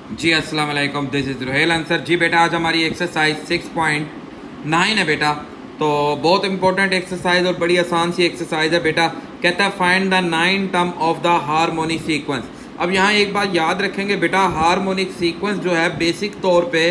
जी अस्सलाम वालेकुम, this is Ruhel answer. जी बेटा, आज हमारी एक्सरसाइज 6.9 है बेटा। तो बहुत इंपॉर्टेंट एक्सरसाइज और बड़ी आसान सी एक्सरसाइज है बेटा। कहता है find the 9 term of the harmonic sequence. अब यहाँ एक बात याद रखेंगे बेटा, हार्मोनिक सीक्वेंस जो है बेसिक तौर पे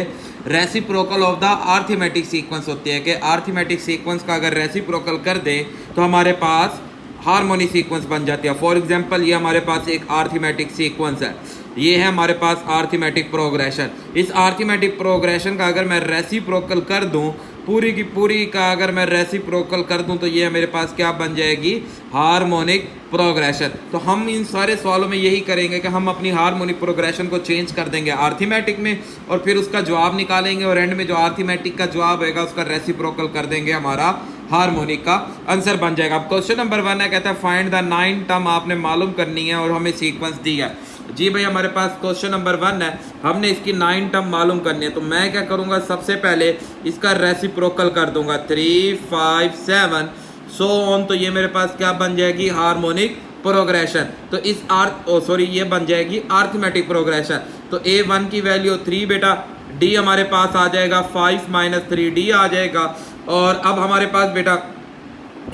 reciprocal of the arithmetic sequence होती है कि आर्थमेटिक सीक्वेंस का अगर रेसिप्रोकल कर दें तो हमारे पास हार्मोनिक सीक्वेंस बन जाती है। फॉर एग्जांपल ये हमारे पास एक आर्थमेटिक सीक्वेंस है, ये है हमारे पास आर्थमेटिक प्रोग्रेशन। इस आर्थमेटिक प्रोग्रेशन का अगर मैं रेसिप्रोकल कर दूं, पूरी की पूरी का अगर मैं रेसिप्रोकल कर दूं तो ये मेरे पास क्या बन जाएगी, हार्मोनिक प्रोग्रेशन। तो हम इन सारे सवालों में यही करेंगे कि हम अपनी हार्मोनिक प्रोग्रेशन को चेंज कर देंगे आर्थमेटिक में और फिर उसका जवाब निकालेंगे और एंड में जो आर्थमेटिक का जवाब होगा उसका रेसिप्रोकल कर देंगे, हमारा हार्मोनिक का आंसर बन जाएगा। अब क्वेश्चन नंबर 1 है, कहता है फाइंड द 9 टर्म आपने मालूम करनी है और हमें सीक्वेंस दी है। जी भाई, हमारे पास क्वेश्चन नंबर 1 है, हमने इसकी 9 टर्म मालूम करनी है। तो मैं क्या करूंगा, सबसे पहले इसका रेसिप्रोकल कर दूंगा 3, 5, 7 सो ऑन। तो ये मेरे पास क्या बन जाएगी, हार्मोनिक प्रोग्रेशन। तो इस ये बन जाएगी आर्थमेटिक प्रोग्रेशन। तो A1 की वैल्यू 3 बेटा, D हमारे पास आ जाएगा 5 - 3D आ जाएगा। और अब हमारे पास बेटा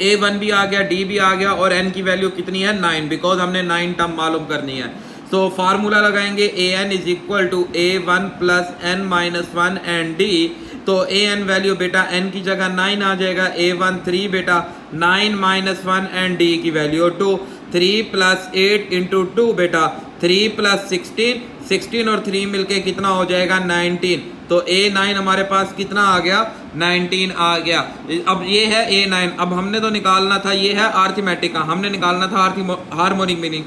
A1 भी आ गया, D भी आ गया और N की वैल्यू कितनी है, 9, बिकॉज हमने 9 टर्म मालूम करनी है। तो फार्मूला लगाएंगे AN is equal to A1 plus N minus 1 and D। तो AN वैल्यू बेटा N की जगह 9 आ जाएगा, A1 3 बेटा, 9 माइनस 1 एंड D की वैल्यू 2। 3 प्लस 8 इंटू 2 बेटा, 3 प्लस 16, 16 और 3 मिलके कितना हो जाएगा, 19। तो A9 हमारे पास कितना आ गया, 19 आ गया। अब ये है A9, अब हमने तो निकालना था, ये है आर्थमेटिक का, हमने निकालना था हार्मोनिक मीनिंग,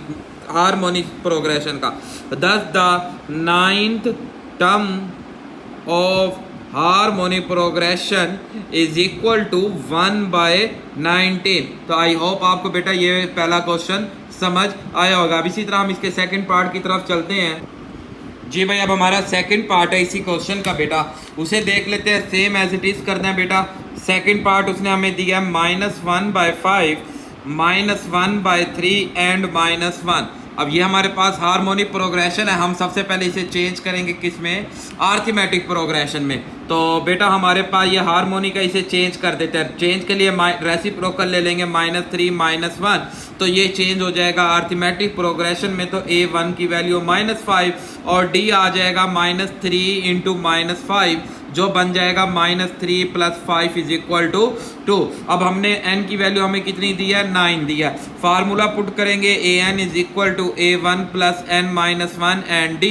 हार्मोनिक प्रोग्रेशन का। Thus the 9th term of harmonic progression is equal to 1/19। तो आई होप आपको बेटा ये पहला क्वेश्चन समझ आया होगा। अब इसी तरह हम इसके सेकंड पार्ट की तरफ चलते हैं। जी भाई, अब हमारा सेकंड पार्ट है इसी क्वेश्चन का बेटा, उसे देख लेते हैं। सेम एज इट इज करना है बेटा। सेकंड पार्ट उसने हमें दिया है -1/5, -1/3 एंड -1। अब ये हमारे पास हार्मोनिक प्रोग्रेशन है, हम सबसे पहले इसे चेंज करेंगे किस में, आर्थमेटिक प्रोग्रेशन में। तो बेटा हमारे पास ये हार्मोनिक है, इसे चेंज कर देते हैं। चेंज के लिए रेसिप्रोकल ले लेंगे, -3 -1, तो ये चेंज हो जाएगा आर्थमेटिक प्रोग्रेशन में। तो A1 की वैल्यू -5 और D आ जाएगा -3 इंटू -5, जो बन जाएगा -3 + 5 इज इक्वल टू 2। अब हमने n की वैल्यू हमें कितनी दी है, 9 दी है। फार्मूला पुट करेंगे AN is equal to A1 plus N minus 1 and D।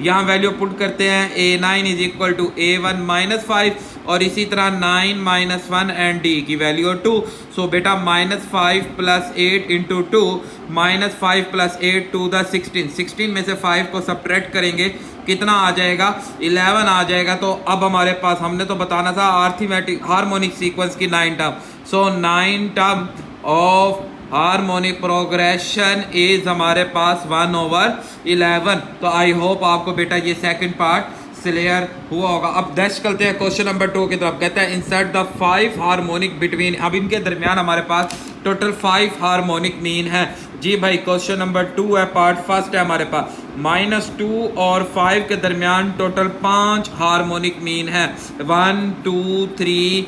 यहाँ वैल्यू पुट करते हैं, A9 is equal to A1 -5 और इसी तरह 9 - 1 एंड D की वैल्यू 2। सो बेटा -5 + 8 इंटू 2, -5 + 8 टू द 16, 16 में से 5 को सब्ट्रैक्ट करेंगे, कितना आ जाएगा, 11 आ जाएगा। तो अब हमारे पास, हमने तो बताना था आर्थमेटिक हार्मोनिक सीक्वेंस की 9 term. So 9 term of harmonic progression is हमारे पास 1/11। तो आई होप आपको बेटा ये सेकंड पार्ट क्लियर हुआ होगा। अब नेक्स्ट करते हैं क्वेश्चन नंबर 2 की तरफ। कहता है इंसर्ट द 5 हार्मोनिक बिटवीन। अब इनके दरमियान हमारे पास टोटल 5 हार्मोनिक मीन है। जी भाई, क्वेश्चन नंबर 2 है, पार्ट फर्स्ट है हमारे पास। -2 और 5 के दरमियान टोटल 5 हार्मोनिक मीन है, 1 2 3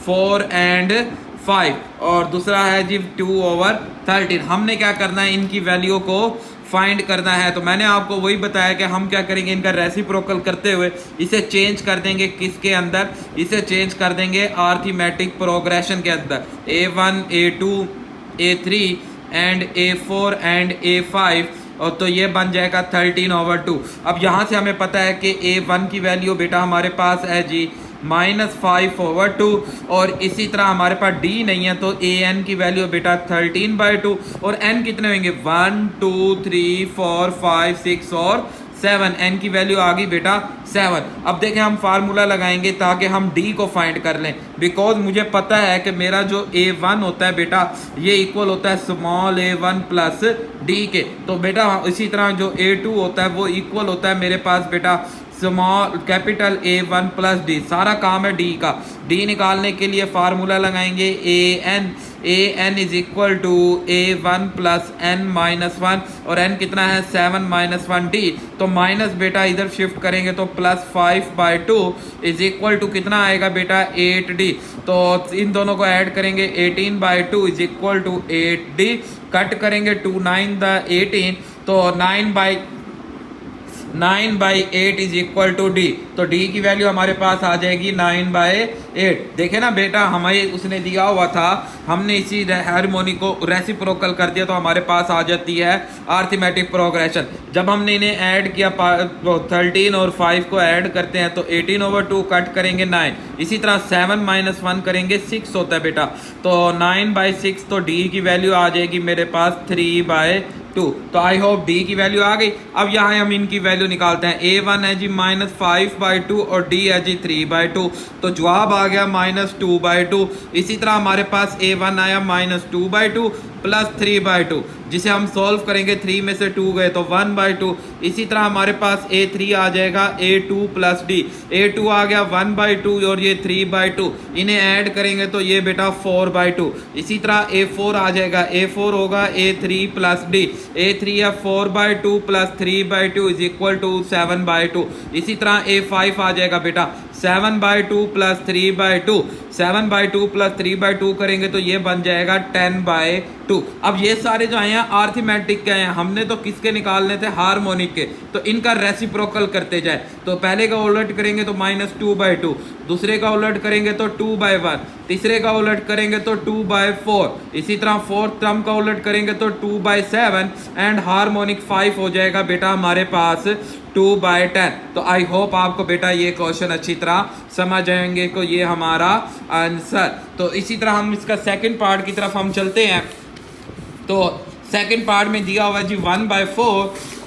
4 एंड 5। और दूसरा है जी 2/13। हमने क्या करना है, इनकी वैल्यू को फाइंड करना है। तो मैंने आपको वही बताया कि हम क्या करेंगे, इनका रेसिप्रोकल करते हुए इसे चेंज कर देंगे किसके अंदर, इसे चेंज कर देंगे आर्थमेटिक प्रोग्रेशन के अंदर। A1 A2 A3 and A4 and A5, और तो ये बन जाएगा 13/2। अब यहाँ से हमें पता है कि A1 की वैल्यू बेटा हमारे पास है जी -5/2 और इसी तरह हमारे पास D नहीं है, तो AN की वैल्यू बेटा 13/2 और N कितने होंगे, 1 2 3 4 5 6 और 7। N की वैल्यू आ गई बेटा 7। अब देखें, हम फार्मूला लगाएंगे ताकि हम D को फाइंड कर लें, बिकॉज मुझे पता है कि मेरा जो A1 होता है बेटा, ये इक्वल होता है स्मॉल a1 प्लस D के। तो बेटा इसी तरह जो A2 होता है वो इक्वल होता है मेरे पास बेटा small capital A1 plus D। सारा काम है D का। D निकालने के लिए फार्मूला लगाएंगे AN A N is equal to A1 plus n minus 1 और n कितना है 7 माइनस 1 d। तो माइनस बेटा इधर शिफ्ट करेंगे तो प्लस 5/2 इज इक्वल टू कितना आएगा बेटा 8d। तो इन दोनों को ऐड करेंगे 18/2 is equal to 8d। Cut करेंगे 2 9 द 18 तो 9/8 इज इक्वल टू डी। तो डी की वैल्यू हमारे पास आ जाएगी 9/8। देखे ना बेटा हमें उसने दिया हुआ था, हमने इसी हार्मोनिक को रेसिप्रोकल कर दिया तो हमारे पास आ जाती है अरिथमेटिक प्रोग्रेशन। जब हमने इन्हें ऐड किया 13 और 5 को ऐड करते हैं तो 18/2 कट करेंगे 9। इसी तरह 7 माइनस 1 करेंगे 6 होता है बेटा। तो 9/6 तो डी की वैल्यू आ जाएगी मेरे पास 3/2। तो आई होप डी की वैल्यू आ गई। अब यहाँ हम इनकी वैल्यू निकालते हैं। A1 है जी -5/2 और D है जी 3/2। तो जवाब आ गया -2/2। इसी तरह हमारे पास A1 आया -2/2 प्लस 3/2, जिसे हम सॉल्व करेंगे 3 में से 2 गए तो 1/2। इसी तरह हमारे पास A3 आ जाएगा A2 प्लस D। A2 आ गया 1/2 और ये 3/2, इन्हें ऐड करेंगे तो ये बेटा 4/2। इसी तरह A4 आ जाएगा, A4 होगा A3 प्लस D। A3 है 4/2 प्लस 3/2 इज इक्वल टू 7/2। इसी तरह A5 आ जाएगा बेटा 7/2 प्लस 3/2। 7/2 प्लस 3/2 करेंगे तो ये बन जाएगा 10/2। अब ये सारे जो हैं अरिथमेटिक के हैं, हमने तो किसके निकालने थे हार्मोनिक के, तो इनका रेसिप्रोकल करते जाए। तो पहले का उलट करेंगे तो -2/2, दूसरे का उलट करेंगे तो 2/1, तीसरे का उलट करेंगे तो 2/4, इसी तरह फोर्थ टर्म का उलट करेंगे तो 2/7 एंड हार्मोनिक 5 हो जाएगा बेटा हमारे पास 2/10। तो आई होप आपको बेटा ये क्वेश्चन अच्छी तरह समझ आएंगे को ये हमारा आंसर। तो इसी तरह हम इसका सेकंड पार्ट की तरफ हम चलते हैं। तो सेकंड पार्ट में दिया हुआ जी 1/4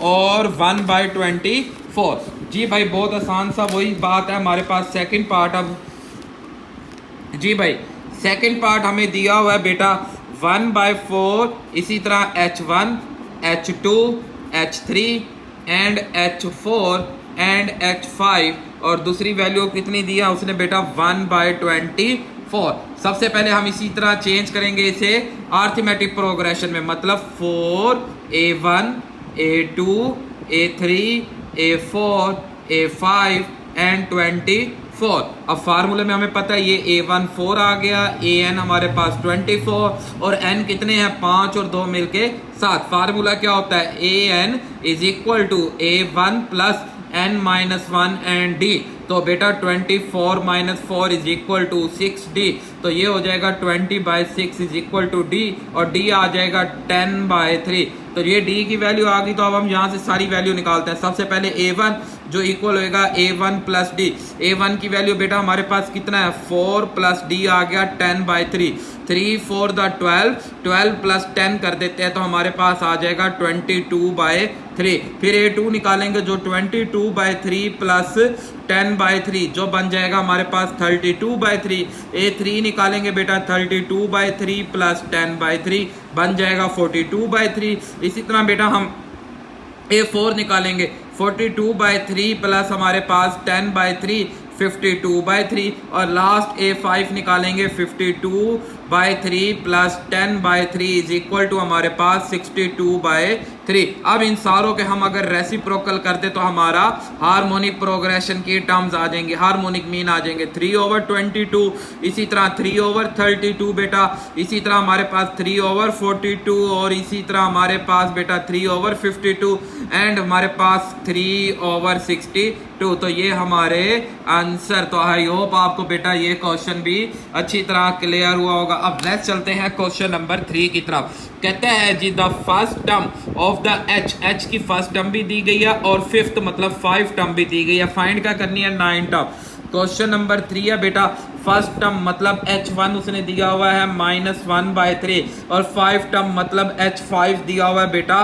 और 1/24। जी भाई बहुत आसान सा वही बात है हमारे पास सेकंड पार्ट। अब जी भाई सेकंड पार्ट हमें दिया हुआ है बेटा 1/4, इसी तरह H1 H2 H3 and H4 and H5 और दूसरी वैल्यू कितनी दिया उसने बेटा 1/24। सबसे पहले हम इसी तरह चेंज करेंगे इसे अरिथमेटिक प्रोग्रेशन में, मतलब 4 A1 A2 A3 A4 A5 and 24। अब फार्मूले में हमें पता है ये A1 4 आ गया, AN हमारे पास 24 और N कितने हैं 5 और 2 मिलके 7। फार्मूला क्या होता है AN is equal to A1 plus n-1 and D। तो बेटा 24 minus 4 is equal to 6D। तो ये हो जाएगा 20/6 इज इक्वल टू D और D आ जाएगा 10/3। तो ये D की वैल्यू आ गई। तो अब हम यहाँ से सारी वैल्यू निकालते हैं। सबसे पहले A1 जो इक्वल होएगा A1 प्लस D। A1 की वैल्यू बेटा हमारे पास कितना है 4 प्लस D आ गया 10/3। 3 4 द 12 प्लस 10 कर देते हैं तो हमारे पास आ जाएगा 22/3। फिर A2 निकालेंगे जो 22/3 प्लस 10/3 जो बन जाएगा हमारे पास 32/3। A3 निकालेंगे बेटा 32/3 प्लस 10/3 बन जाएगा 42/3। इसी तरह बेटा हम A4 निकालेंगे 42/3 प्लस हमारे पास 10/3 52/3 और लास्ट A5 निकालेंगे 52/3 प्लस 10/3 इज इक्वल टू हमारे पास 62/3। अब इन सारों के हम अगर रेसिप्रोकल करते तो हमारा हार्मोनिक प्रोग्रेशन की टर्म्स आ जाएंगे, हार्मोनिक मीन आ जाएंगे 3/22, इसी तरह 3/32 बेटा, इसी तरह हमारे पास 3/42 और इसी तरह हमारे पास बेटा 3/52 एंड हमारे पास 3/62। तो ये हमारे आंसर। तो आई होप आपको बेटा ये क्वेश्चन भी अच्छी तरह क्लियर हुआ होगा। अब नेक्स्ट चलते हैं क्वेश्चन नंबर 3 की तरफ। कहते हैं जी the first term of the H की फर्स्ट टर्म भी दी गई है और फिफ्थ मतलब 5 टर्म भी दी गई है। फाइंड क्या करनी है 9 टर्म। क्वेश्चन नंबर 3 है बेटा फर्स्ट टर्म मतलब H1 उसने दिया हुआ है -1/3 और 5 टर्म मतलब H5 दिया हुआ है बेटा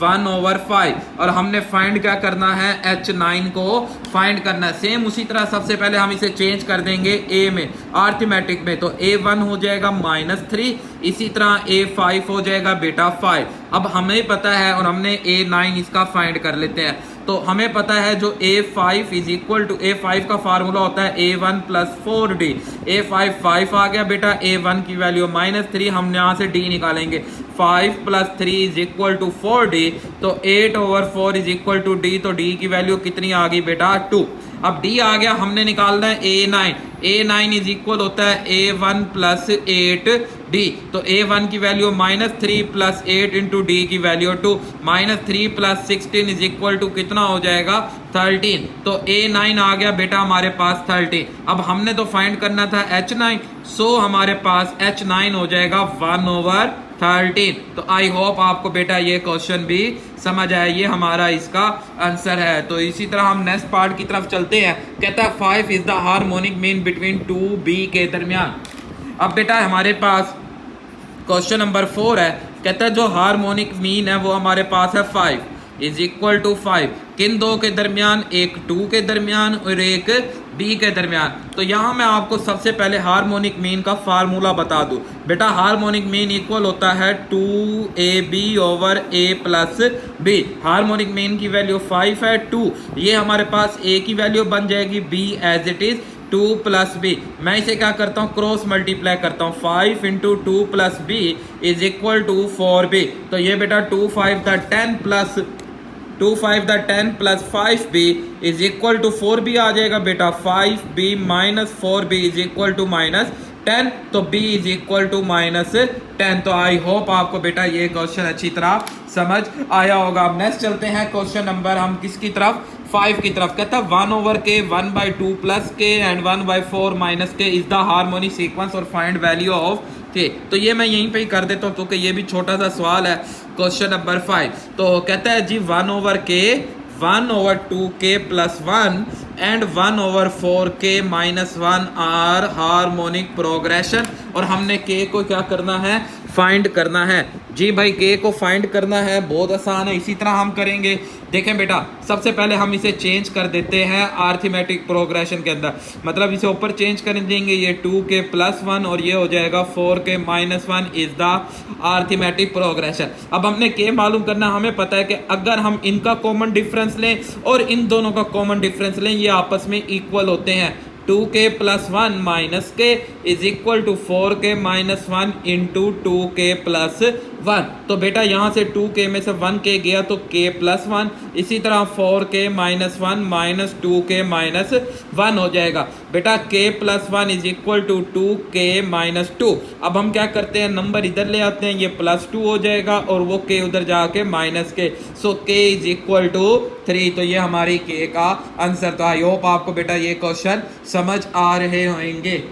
1/5 और हमने फाइंड क्या करना है H9 को फाइंड करना है। सेम उसी तरह सबसे पहले हम इसे चेंज कर देंगे A में अरिथमेटिक में। तो A1 हो जाएगा -3, इसी तरह A5 हो जाएगा बेटा 5। अब हमें पता है और हमने A9 इसका फाइंड कर लेते हैं। तो हमें पता है जो A5 is equal to A5 का फार्मूला होता है A1 प्लस 4D। A5 5 आ गया बेटा, A1 की वैल्यू -3, हम यहाँ से D निकालेंगे। 5 plus 3 is equal to 4D, तो 8/4 इज इक्वल टू D, तो D की वैल्यू कितनी आ गई बेटा 2। अब D आ गया, हमने निकालना है A9। A9 इज इक्वल होता है A1 प्लस 8D, तो A1 की वैल्यू -3 प्लस 8 इंटू D की value 2, -3 plus 16 is equal to कितना हो जाएगा 13, तो A9 आ गया बेटा हमारे पास 13। अब हमने तो फाइंड करना था H9, सो हमारे पास H9 हो जाएगा 1/13। तो आई होप आपको बेटा ये क्वेश्चन भी समझ आया, ये हमारा इसका आंसर है। तो इसी तरह हम नेक्स्ट पार्ट की तरफ चलते हैं। कहता है 5 is the harmonic mean between 2B के दरमियान। अब बेटा हमारे पास क्वेश्चन नंबर 4 है, कहता है जो हार्मोनिक मीन है वो हमारे पास है 5 इज इक्वल टू 5 किन दो के दरमियान, एक 2 के दरमियान और एक B के दरमियान। तो यहाँ मैं आपको सबसे पहले हार्मोनिक मीन का फार्मूला बता दूं। बेटा हार्मोनिक मीन इक्वल होता है 2AB over A plus B। Harmonic mean की वैल्यू 5 है, 2 ये हमारे पास A की वैल्यू बन जाएगी, B as it is 2 plus B। मैं इसे क्या करता हूँ, क्रॉस मल्टीप्लाई करता हूँ। 5 into 2 plus B is equal to 4B। तो ये बेटा 2 5 the 10 plus 2 5 the 10 plus 5B is equal to 4B आ जाएगा बेटा। 5B minus 4B is equal to -10, तो B इज इक्वल टू -10। तो आई होप आपको बेटा ये क्वेश्चन अच्छी तरह समझ आया होगा। अब नेक्स्ट चलते हैं क्वेश्चन नंबर हम किसकी तरफ, 5 की तरफ। कहता है 1/k 1/2 plus k and 1/4 minus k is the harmonic sequence और फाइंड वैल्यू ऑफ k। तो ये मैं यहीं पे ही कर देता हूँ क्योंकि ये भी छोटा सा सवाल है। क्वेश्चन नंबर 5 तो कहता है जी 1/k 1/2k plus 1 and 1/4k minus 1 are harmonic progression. और हमने k को क्या करना है, फाइंड करना है। जी भाई k को फाइंड करना है, बहुत आसान है। इसी तरह हम करेंगे, देखें बेटा सबसे पहले हम इसे चेंज कर देते हैं अरिथमेटिक प्रोग्रेशन के अंदर। मतलब इसे ऊपर चेंज कर देंगे, ये 2k प्लस 1 और ये हो जाएगा 4k minus 1 is the arithmetic progression. अब हमने k मालूम करना, हमें पता है कि अगर हम इनका कॉमन डिफरेंस लें और इन दोनों का कॉमन डिफरेंस लें, ये आपस में इक्वल होते हैं। 2k plus 1 minus k is equal to 4k minus 1 into 2k plus 1। तो बेटा यहाँ से 2k में से 1k गया तो k प्लस 1, इसी तरह 4k minus 1 minus 2k minus 1 हो जाएगा। बेटा k plus 1 is equal to 2k minus 2। अब हम क्या करते हैं, नंबर इधर ले आते हैं, ये प्लस 2 हो जाएगा और वो k उधर जाके minus k, so k is equal to 3। तो ये हमारी k का आंसर। तो आई होप आपको बेटा ये क्वेश्चन समझ आ रहे होंगे।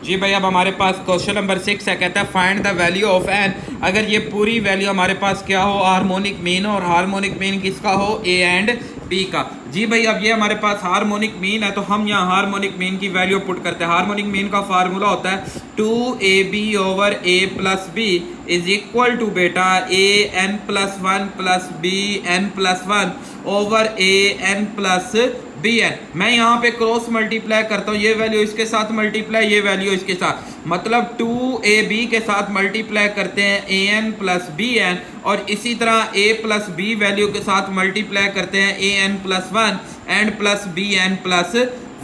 जी भाई अब हमारे पास क्वेश्चन नंबर 6 है, कहता है find the value of N. अगर ये पूरी वैल्यू हमारे पास क्या हो, हार्मोनिक मीन, और हार्मोनिक मीन किसका हो, ए एंड बी का। जी भाई अब ये हमारे पास हार्मोनिक मीन है, तो हम यहाँ हार्मोनिक मीन की वैल्यू पुट करते हैं। हार्मोनिक मीन का फार्मूला होता है 2AB over A plus B is equal to बेटा AN plus 1 plus BN plus 1 over AN plus BN। मैं यहाँ पे क्रॉस मल्टीप्लाई करता हूँ, ये वैल्यू इसके साथ मल्टीप्लाई, ये वैल्यू इसके साथ, मतलब 2AB के साथ मल्टीप्लाई करते हैं AN प्लस BN, और इसी तरह A प्लस B वैल्यू के साथ मल्टीप्लाई करते हैं AN plus 1 and plus BN plus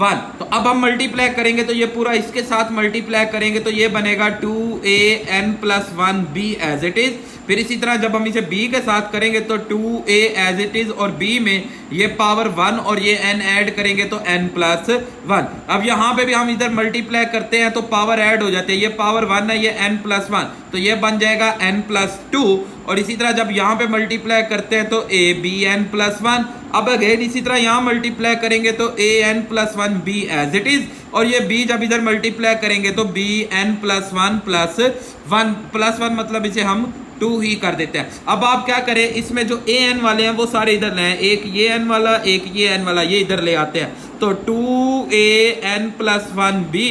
1। तो अब हम मल्टीप्लाई करेंगे तो ये पूरा इसके साथ मल्टीप्लाई करेंगे तो ये बनेगा 2AN plus 1B as it is. फिर इसी तरह जब हम इसे b के साथ करेंगे तो 2a एज इट इज, और b में ये पावर 1 और ये n ऐड करेंगे तो n प्लस 1। अब यहाँ पे भी हम इधर मल्टीप्लाई करते हैं तो पावर ऐड हो जाती है, ये पावर 1 है, ये n प्लस 1, तो ये बन जाएगा n प्लस 2। और इसी तरह जब यहाँ पे मल्टीप्लाई करते हैं तो a b n प्लस 1। अब अगेन इसी तरह यहाँ मल्टीप्लाई करेंगे तो a n plus 1 b as it is, और ये b जब इधर मल्टीप्लाई करेंगे तो b n plus 1 plus 1 plus 1, मतलब इसे हम 2 ही कर देते हैं। अब आप क्या करें, इसमें जो ए एन वाले हैं वो सारे इधर ले आए, एक ये एन वाला एक ये एन वाला, ये इधर ले आते हैं। तो 2a n plus 1b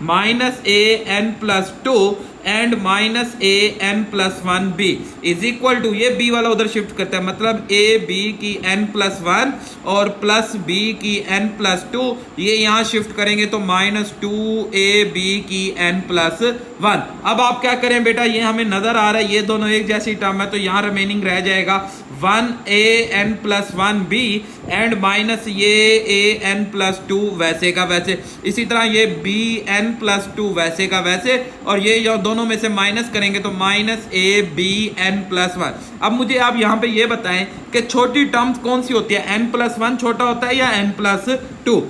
minus a n plus 2 and minus A N plus one B is equal to, ये बी वाला उधर शिफ्ट करता है, मतलब ए बी की एन प्लस वन और प्लस बी की एन प्लस टू, ये यहां शिफ्ट करेंगे तो माइनस टू ए बी की एन प्लस वन। अब आप क्या करें बेटा, ये हमें नजर आ रहा है ये दोनों एक जैसी टर्म है, तो यहां रिमेनिंग रह जाएगा one A N plus one B and minus ये ए एन प्लस टू वैसे का वैसे, इसी तरह ये बी एन प्लस टू वैसे का वैसे, और ये दोनों में से माइनस करेंगे तो minus A B N plus one. अब मुझे आप यहाँ पे ये बताएं कि छोटी टर्म्स कौन सी होती है, एन प्लस वन छोटा होता है या एन प्लस टू?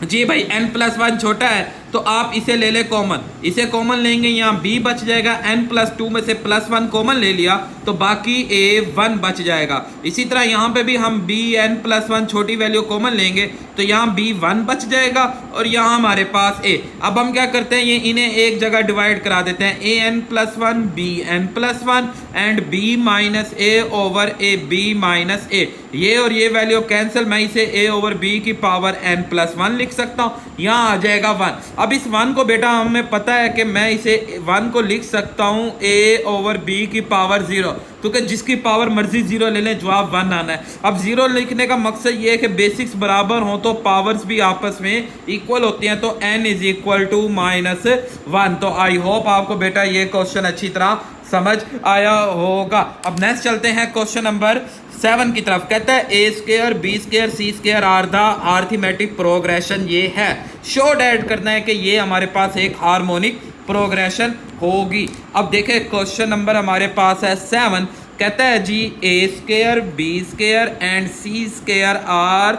जी भाई एन प्लस वन छोटा है, तो आप इसे ले ले कॉमन, इसे कॉमन लेंगे, यहाँ b बच जाएगा, n प्लस टू में से प्लस वन कॉमन ले लिया तो बाकी a वन बच जाएगा। इसी तरह यहाँ पे भी हम b n प्लस वन छोटी वैल्यू कॉमन लेंगे तो यहाँ b वन बच जाएगा और यहाँ हमारे पास a। अब हम क्या करते हैं, ये इन्हें एक जगह डिवाइड करा देते हैं, a n plus one b n plus one and b minus a over a b minus a, ये और ये वैल्यू कैंसिल, मैं इसे a ओवर b की पावर n प्लस वन लिख सकता हूँ, यहाँ आ जाएगा वन। अब इस वन को बेटा हमें पता है कि मैं इसे वन को लिख सकता हूँ a ओवर b की पावर जीरो, क्योंकि जिसकी पावर मर्जी जीरो ले लें जवाब वन आना है। अब जीरो लिखने का मकसद ये है कि बेसिक्स बराबर हो तो पावर्स भी आपस में इक्वल होती हैं, तो n is equal to minus one. तो आई होप आपको बेटा ये क्वेश्चन अच्छी तरह समझ आया होगा। अब नेक्स्ट चलते हैं क्वेश्चन नंबर 7 की तरफ। कहता है A square B square C square are the arithmetic progression, ये है शो डैट करना है कि ये हमारे पास एक हार्मोनिक प्रोग्रेशन होगी। अब देखें क्वेश्चन नंबर हमारे पास है 7, कहता है जी A square B square and C square are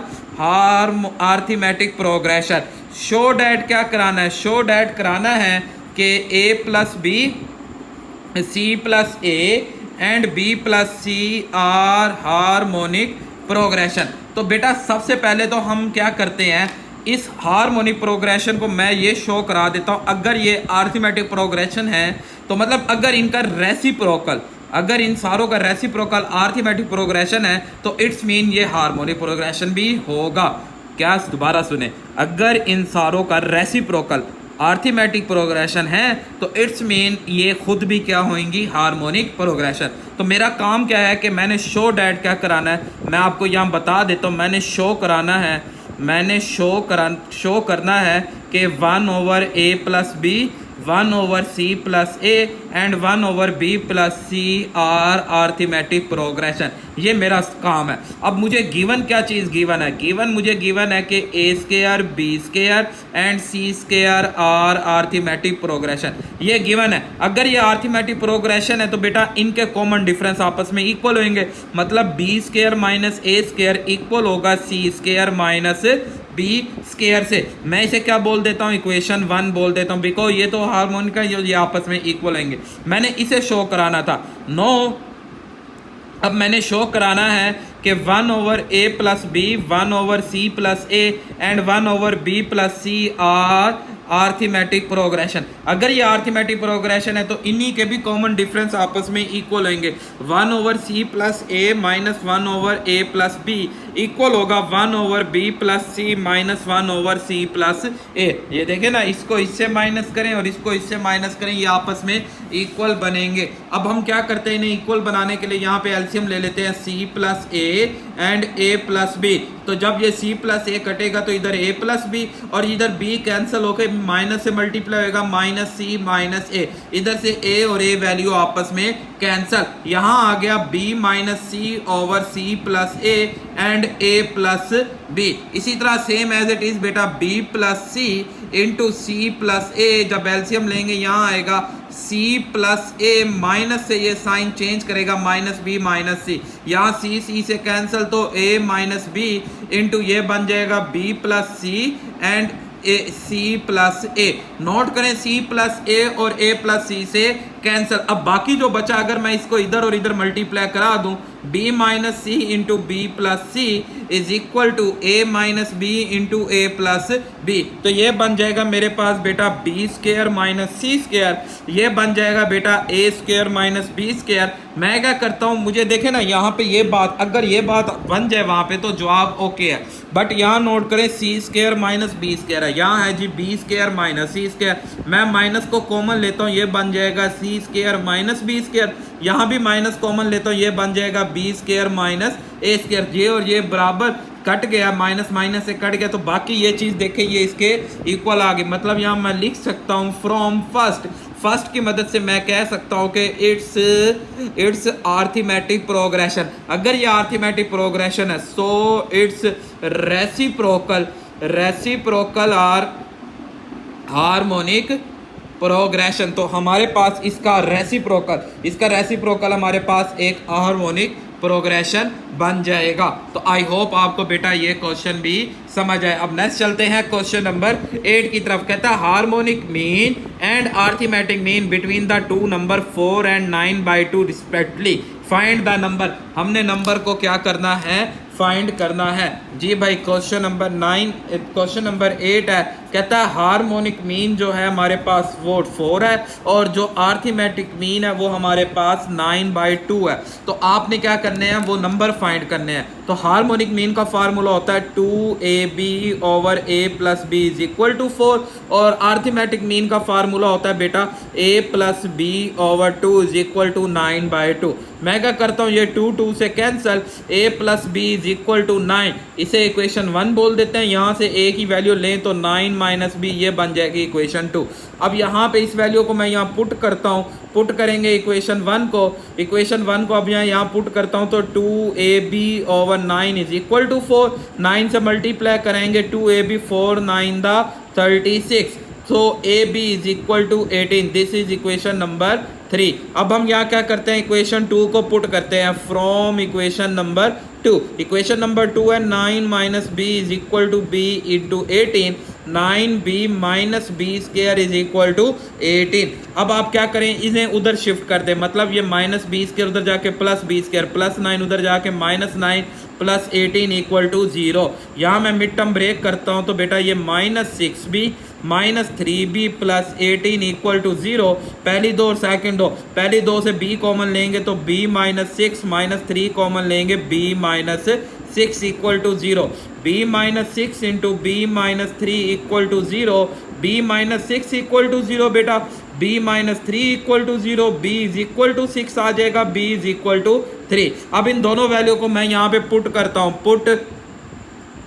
arithmetic progression. Show that क्या कराना है, शो डैट कराना है कि A plus B C plus A and B plus C are harmonic progression. तो बेटा सबसे पहले तो हम क्या करते हैं, इस हार्मोनिक प्रोग्रेशन को मैं ये शो करा देता हूँ। अगर ये अरिथमेटिक प्रोग्रेशन है तो मतलब अगर इनका रेसिप्रोकल, अगर इन सारों का रेसिप्रोकल अरिथमेटिक प्रोग्रेशन है तो इट्स मीन ये हार्मोनिक प्रोग्रेशन भी होगा। क्या, दोबारा सुने, अगर इन सारों का रेसिप्रोकल अरिथमेटिक प्रोग्रेशन है तो इट्स मीन ये खुद भी क्या होंगी, हार्मोनिक प्रोग्रेशन। तो मेरा काम क्या है कि मैंने शो डैट क्या कराना है, मैं आपको यहाँ बता देता हूँ। मैंने शो कराना है, मैंने शो करना है कि 1 over A plus B 1 over C plus A and 1 over B plus C are arithmetic progression, ये मेरा काम है। अब मुझे गिवन क्या चीज़ गिवन है, मुझे गिवन है कि A square B square and C square are arithmetic progression, ये गिवन है। अगर ये अरिथमेटिक प्रोग्रेशन है तो बेटा इनके कॉमन डिफरेंस आपस में इक्वल होंगे, मतलब बी स्क्वायर माइनस ए स्क्वायर इक्वल होगा सी स्क्वायर माइनस बी स्क्वायर से। मैं इसे क्या बोल देता हूँ, इक्वेशन 1 बोल देता हूँ, बिकॉज ये तो हार्मोनिक है, ये आपस में इक्वल होंगे। मैंने इसे शो कराना था। नो, अब मैंने शो कराना है कि 1 over A plus B 1 over C plus A and 1 over B plus C are arithmetic progression. अगर ये अरिथमेटिक प्रोग्रेशन है तो इन्हीं के भी कॉमन डिफरेंस आपस में इक्वल होंगे। 1 over C plus A minus 1 over A plus B equal होगा 1 ओवर बी प्लस सी माइनस 1 ओवर सी प्लस ए। ये देखें ना, इसको इससे माइनस करें और इसको इससे माइनस करें, ये आपस में इक्वल बनेंगे। अब हम क्या करते हैं, इन्हें इक्वल बनाने के लिए यहाँ पे एलसीएम ले लेते हैं, C plus A and A plus B. तो जब ये c प्लस ए कटेगा तो इधर a प्लस बी और इधर b कैंसिल होकर माइनस से मल्टीप्लाई होगा, माइनस सी माइनस ए। इधर से a और a वैल्यू आपस में कैंसिल, यहाँ आ गया b minus C over C plus A and a plus B. इसी तरह सेम एज इट इज बेटा b plus C into C plus A, जब एलसीएम लेंगे यहाँ आएगा c प्लस ए, माइनस से ये साइन चेंज करेगा, माइनस बी माइनस सी, यहाँ c से कैंसिल तो a माइनस बी इंटू ये बन जाएगा b plus C and c plus A. Note करें c प्लस ए और a प्लस सी से कैंसिल। अब बाकी जो बचा अगर मैं इसको इधर और इधर मल्टीप्लाई करा दूं B minus C into B plus C is equal to A minus B into A plus B. तो ये बन जाएगा मेरे पास बेटा B square minus C square, ये बन जाएगा बेटा A square minus B square. मैं क्या करता हूँ, मुझे देखे ना यहाँ पे ये बात, अगर ये बात बन जाए वहाँ पे तो जवाब ओके है, बट यहाँ नोट करें सी स्क्वायर माइनस बी स्क्वायर है, यहाँ है G B square minus C square. मैं माइनस को कॉमन लेता हूँ, ये बन जाएगा सी स्क्वायर माइनस बी स्क्वायर। यहाँ भी माइनस कॉमन लेता हूँ, ये बन जाएगा बी स्क्वायर माइनस ए स्क्वायर। ये और ये बराबर कट गया, माइनस माइनस से कट गया, तो बाकी ये चीज़ देखें ये इसके इक्वल आ गई। मतलब यहाँ मैं लिख सकता हूँ फ्रॉम फर्स्ट की मदद से मैं कह सकता हूँ कि इट्स आर्थमेटिक प्रोग्रेशन। अगर ये आर्थमेटिक प्रोग्रेशन है so it's reciprocal are harmonic progression. तो हमारे पास इसका रेसिप्रोकल हमारे पास एक हार्मोनिक प्रोग्रेशन बन जाएगा। तो आई होप आपको बेटा ये क्वेश्चन भी समझ आए। अब नेक्स्ट चलते हैं क्वेश्चन नंबर 8 की तरफ। कहता है harmonic mean and arithmetic mean between the two number 4 and 9/2 respectively find the number. हमने नंबर को क्या करना है, फाइंड करना है जी भाई। क्वेश्चन नंबर 8 है, कहता है हार्मोनिक मीन जो है हमारे पास वो 4 है और जो अरिथमेटिक मीन है वो हमारे पास 9/2 है। तो आपने क्या करने हैं, वो नंबर फाइंड करने हैं। तो हार्मोनिक मीन का फार्मूला होता है 2ab over a plus B is equal to 4 और अरिथमेटिक मीन का फार्मूला होता है बेटा a plus B over 2 is equal to 9/2। मैं क्या करता हूँ, ये 2 से cancel, a plus B is equal to 9, इसे इक्वेशन 1 बोल देते हैं। यहाँ से a की वैल्यू लें तो 9 माइनस बी, ये बन जाएगी इक्वेशन 2। अब यहाँ पे इस वैल्यू को मैं यहाँ पुट करता हूँ, पुट करेंगे इक्वेशन 1 को अब यहाँ पुट करता हूँ तो 2ab over 9 is equal to 4। 9 से मल्टीप्लाई करेंगे 2ab 4 9 the 36, so ab is equal to 18। This is equation number 3। अब हम यहाँ क्या करते हैं, इक्वेशन 2 को पुट करते हैं from equation number 2। Equation number 2 है 9 minus B is equal to B into 18, 9b minus B square is equal to 18। अब आप क्या करें, इन्हें उधर शिफ्ट कर दें, मतलब ये माइनस बी स्क्वायर उधर जाके प्लस बी स्क्वायर, प्लस 9 उधर जाके माइनस 9 प्लस 18 इक्वल टू 0। यहाँ मैं मिड टर्म ब्रेक करता हूँ तो बेटा ये minus 6b minus 3b plus 18 equal to 0। पहली दो और सेकेंड दो, पहली दो से b कॉमन लेंगे तो b माइनस 6 माइनस 3 कॉमन लेंगे b minus 6 equal to 0। b minus 6 into b minus 3 equal to 0। b minus 6 equal to 0 बेटा, b minus 3 equal to 0, b is equal to 6 आ जाएगा, b इज इक्वल टू 3। अब इन दोनों value को मैं यहाँ पे पुट करता हूँ, put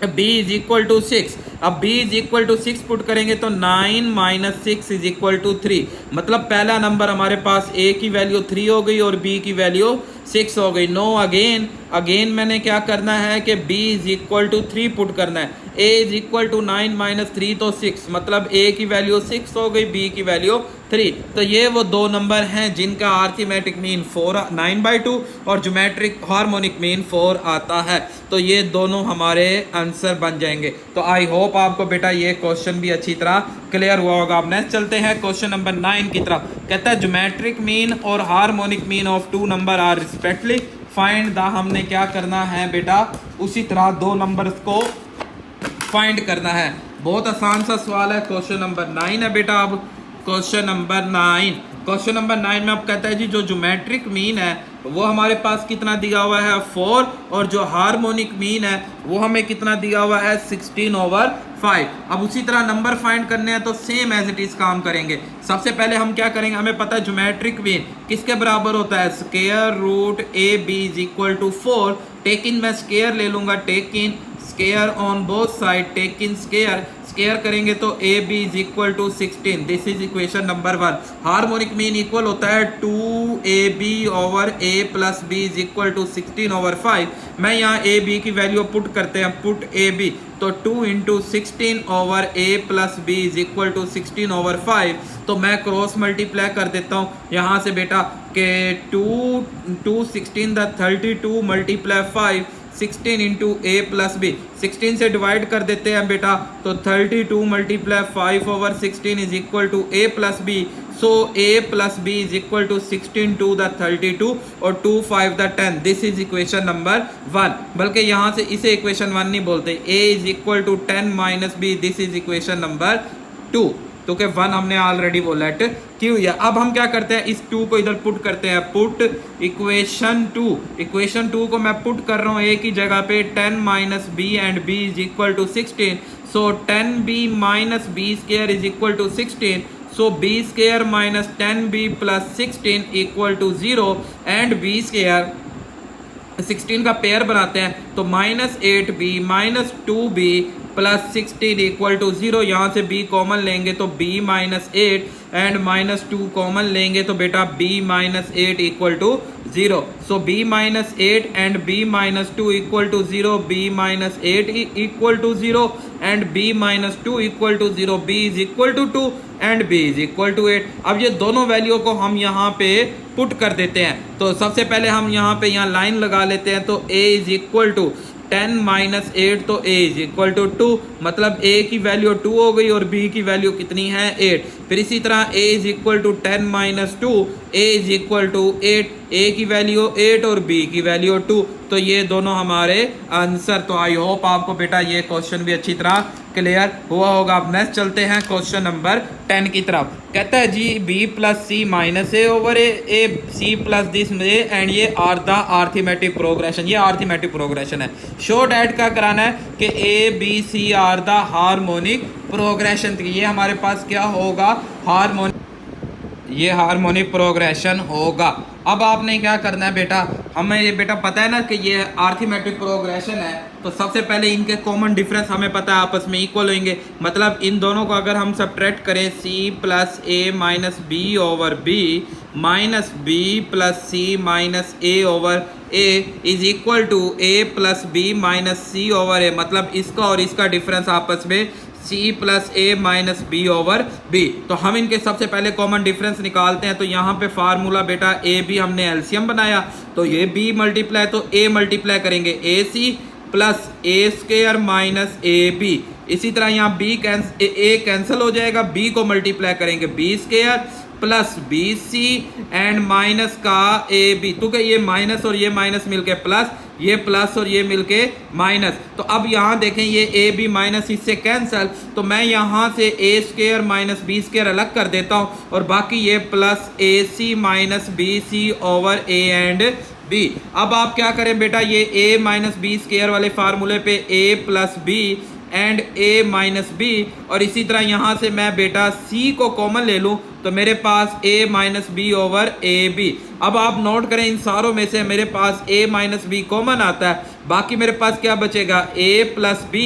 b is equal to 6। अब b is equal to 6 put करेंगे तो 9 माइनस 6 इज इक्वल टू 3। मतलब पहला नंबर हमारे पास a की वैल्यू 3 हो गई और b की वैल्यू 6 हो गई। नो अगेन मैंने क्या करना है कि b is equal to 3 put करना है। a is equal to 9 minus 3 तो 6, मतलब a की वैल्यू 6 हो गई, b की वैल्यू 3। तो ये वो दो नंबर हैं जिनका अरिथमेटिक मीन 9/2 और ज्योमेट्रिक हार्मोनिक मीन 4 आता है। तो ये दोनों हमारे आंसर बन जाएंगे। तो आई होप आपको बेटा ये क्वेश्चन भी अच्छी तरह क्लियर हुआ होगा। अब नेक्स्ट चलते हैं क्वेश्चन नंबर 9 की तरफ। कहता है ज्योमेट्रिक मीन और harmonic mean of 2 number are respectively find the. हमने क्या करना है बेटा, उसी तरह दो नंबर्स को फाइंड करना है। बहुत आसान सा सवाल है, क्वेश्चन नंबर 9 है बेटा। अब क्वेश्चन नंबर 9 में अब कहता है जी जो ज्योमेट्रिक मीन है वो हमारे पास कितना दिया हुआ है 4 और जो हार्मोनिक मीन है वो हमें कितना दिया हुआ है 16/5। अब उसी तरह नंबर फाइंड करने हैं तो सेम एज इट इज काम करेंगे। सबसे पहले हम क्या करेंगे, हमें पता है ज्योमेट्रिक मीन किसके बराबर होता है, square root ab is equal to 4। Taking मैं स्क्वायर ले लूंगा, taking square on both side, taking square करेंगे तो ab is equal to 16। This is equation number 1। Harmonic mean equal होता है 2ab over a plus b is equal to 16/5। मैं यहाँ ab की वैल्यू पुट करते हैं, put ab तो 2 into 16 over a plus b is equal to 16/5। तो मैं क्रॉस मल्टीप्लाई कर देता हूँ यहाँ से बेटा के 2 16 the 32 multiply 5 16 into A plus B, 16 से डिवाइड कर देते हैं बेटा, तो 32 multiply 5/16 is equal to A plus B. So a plus B is equal to 16 two the 32 और 2 5 the 10। This is equation number 1, बल्कि यहाँ से इसे इक्वेशन 1 नहीं बोलते, a is equal to 10 minus B, this is equation number 2। तो के 1 हमने ऑलरेडी वो लेट की हुई है। अब हम क्या करते हैं, इस 2 को इधर पुट करते हैं, पुट इक्वेशन 2, इक्वेशन 2 को मैं पुट कर रहा हूँ a की जगह पे, 10 minus B and b is equal to 16। So 10b minus B square is equal to 16। So b square minus 10b plus 16 equal to 0 and b square 16 का pair बनाते हैं, तो minus 8b minus 2b plus 16 equal to 0। यहाँ से b common लेंगे तो b minus 8 and minus 2 common लेंगे तो बेटा b minus 8 equal to 0। So b minus 8 and b minus 2 equal to 0, b minus 8 equal to 0 and b minus 2 equal to 0, b is equal to 2 and b is equal to 8। अब ये दोनों value को हम यहाँ पे put कर देते हैं। तो सबसे पहले हम यहाँ पे लाइन लगा लेते हैं, तो a is equal to 10 minus 8, तो a इज इक्वल टू 2, मतलब a की वैल्यू 2 हो गई और b की वैल्यू कितनी है 8। फिर इसी तरह a is equal to 10 minus 2, a is equal to 8, a की वैल्यू 8 और b की वैल्यू 2। तो ये दोनों हमारे आंसर। तो आई होप आपको बेटा ये क्वेश्चन भी अच्छी तरह क्लियर हुआ होगा। अब नेक्स्ट चलते हैं क्वेश्चन नंबर 10 की तरफ। कहता है जी b plus C minus A over A C plus this A and ये आर द आर्थमेटिक प्रोग्रेशन, ये आर्थमेटिक प्रोग्रेशन है। शो डैट का कराना है कि A B C are the harmonic progression, ये हमारे पास क्या होगा, हार्मोनिक, ये हार्मोनिक प्रोग्रेशन होगा। अब आपने क्या करना है बेटा, हमें ये बेटा पता है ना कि ये आर्थमेटिक प्रोग्रेशन है, तो सबसे पहले इनके कॉमन डिफरेंस हमें पता है आपस में इक्वल होंगे, मतलब इन दोनों को अगर हम सब्ट्रैक्ट करें, c plus A minus B over B minus B plus C minus A over A is equal to A plus B minus C over A, मतलब इसका और इसका डिफरेंस आपस में c plus A minus B over B. तो हम इनके सबसे पहले कॉमन डिफरेंस निकालते हैं। तो यहाँ पे फार्मूला बेटा ए बी हमने एलसीएम बनाया, तो ये b मल्टीप्लाई तो a मल्टीप्लाई करेंगे A C plus A square minus A B. इसी तरह यहाँ a कैंसिल हो जाएगा, b को मल्टीप्लाई करेंगे b square plus B C and minus का ए बी, तो क्या ये माइनस और ये माइनस मिलके प्लस, ये प्लस और ये मिलके माइनस। तो अब यहाँ देखें ये ए बी माइनस इससे कैंसल, तो मैं यहाँ से A square minus B square अलग कर देता हूँ और बाकी ये plus A C minus B C over A and B. अब आप क्या करें बेटा, ये a माइनस बी स्क्वायर वाले फार्मूले पे a plus B and a minus B, और इसी तरह यहाँ से मैं बेटा c को कॉमन ले लूँ तो मेरे पास a minus B over A B. अब आप नोट करें इन सारों में से मेरे पास a माइनस बी कॉमन आता है, बाकी मेरे पास क्या बचेगा a plus B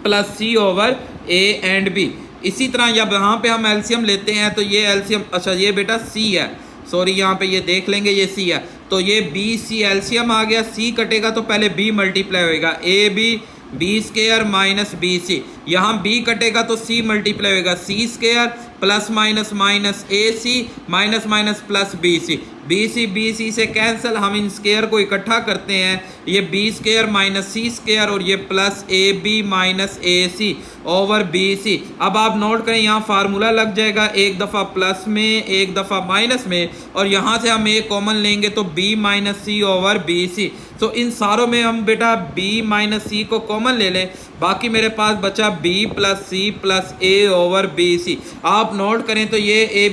plus C over a and b। इसी तरह जब यहाँ पे हम एलसीएम लेते हैं तो ये एलसीएम, अच्छा ये बेटा c है, सॉरी यहाँ पे ये देख लेंगे ये c है, तो ये बी सी एलसीएम आ गया, c कटेगा तो पहले b मल्टीप्लाई होएगा A B B square minus B C, यहाँ b कटेगा तो c मल्टीप्लाई होएगा C square plus minus minus A C minus minus plus B C से कैंसिल, हम इन स्क्वायर को इकट्ठा करते हैं, ये B square minus C square और ये plus A B minus A C over B C. अब आप नोट करें यहाँ फार्मूला लग जाएगा, एक दफ़ा प्लस में एक दफ़ा माइनस में, और यहाँ से हम ए कॉमन लेंगे तो B minus C over B सी। तो इन सारों में हम बेटा b माइनस सी को कॉमन ले लें, बाकी मेरे पास बचा b प्लस सी प्लस ए ओवर बी सी। आप नोट करें तो ये ए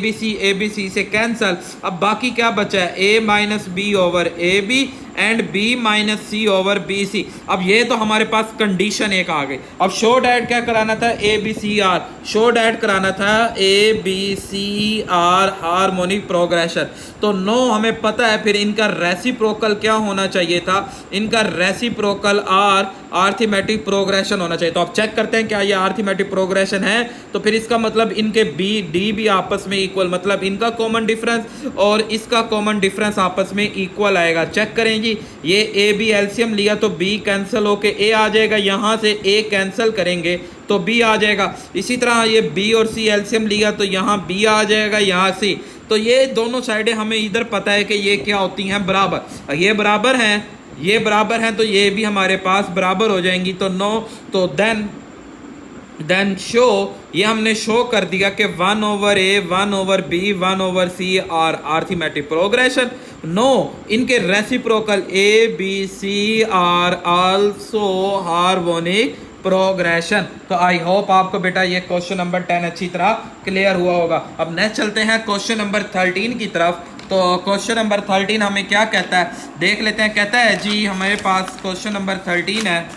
बी सी से कैंसल, अब बाकी क्या बचा है a minus B over A B and b minus C over B C. अब ये तो हमारे पास कंडीशन एक आ गई। अब शो डैट क्या कराना था, A B C are, show that कराना था A B C are harmonic progression. तो नो हमें पता है, फिर इनका रेसिप्रोकल क्या होना चाहिए था, इनका रेसिप्रोकल आर आर्थमेटिक प्रोग्रेशन होना चाहिए। तो आप चेक करते हैं क्या ये आर्थमेटिक प्रोग्रेशन है, तो फिर इसका मतलब इनके बी डी भी आपस में इक्वल, मतलब इनका कॉमन डिफरेंस और इसका कॉमन डिफरेंस आपस में इक्वल आएगा। चेक करें जी, ये ए बी एलसीएम लिया तो बी कैंसिल होके ए आ जाएगा, यहाँ से ए कैंसिल करेंगे तो बी आ जाएगा। इसी तरह ये बी और सी एलसीएम लिया तो यहाँ बी आ जाएगा, यहाँ सी। तो ये दोनों साइडें हमें इधर पता है कि ये क्या होती हैं, बराबर, ये बराबर हैं, ये बराबर हैं तो ये भी हमारे पास बराबर हो जाएंगी, तो नो, तो देन शो, ये हमने शो कर दिया कि 1/a 1/b 1/c are arithmetic progression. No, इनके reciprocal a b c are also harmonic progression. तो आई होप आपको बेटा ये क्वेश्चन नंबर 10 अच्छी तरह क्लियर हुआ होगा। अब नेक्स्ट चलते हैं क्वेश्चन नंबर 13 की तरफ। तो क्वेश्चन नंबर 13 हमें क्या कहता है, देख लेते हैं। कहता है जी हमारे पास क्वेश्चन नंबर 13 है,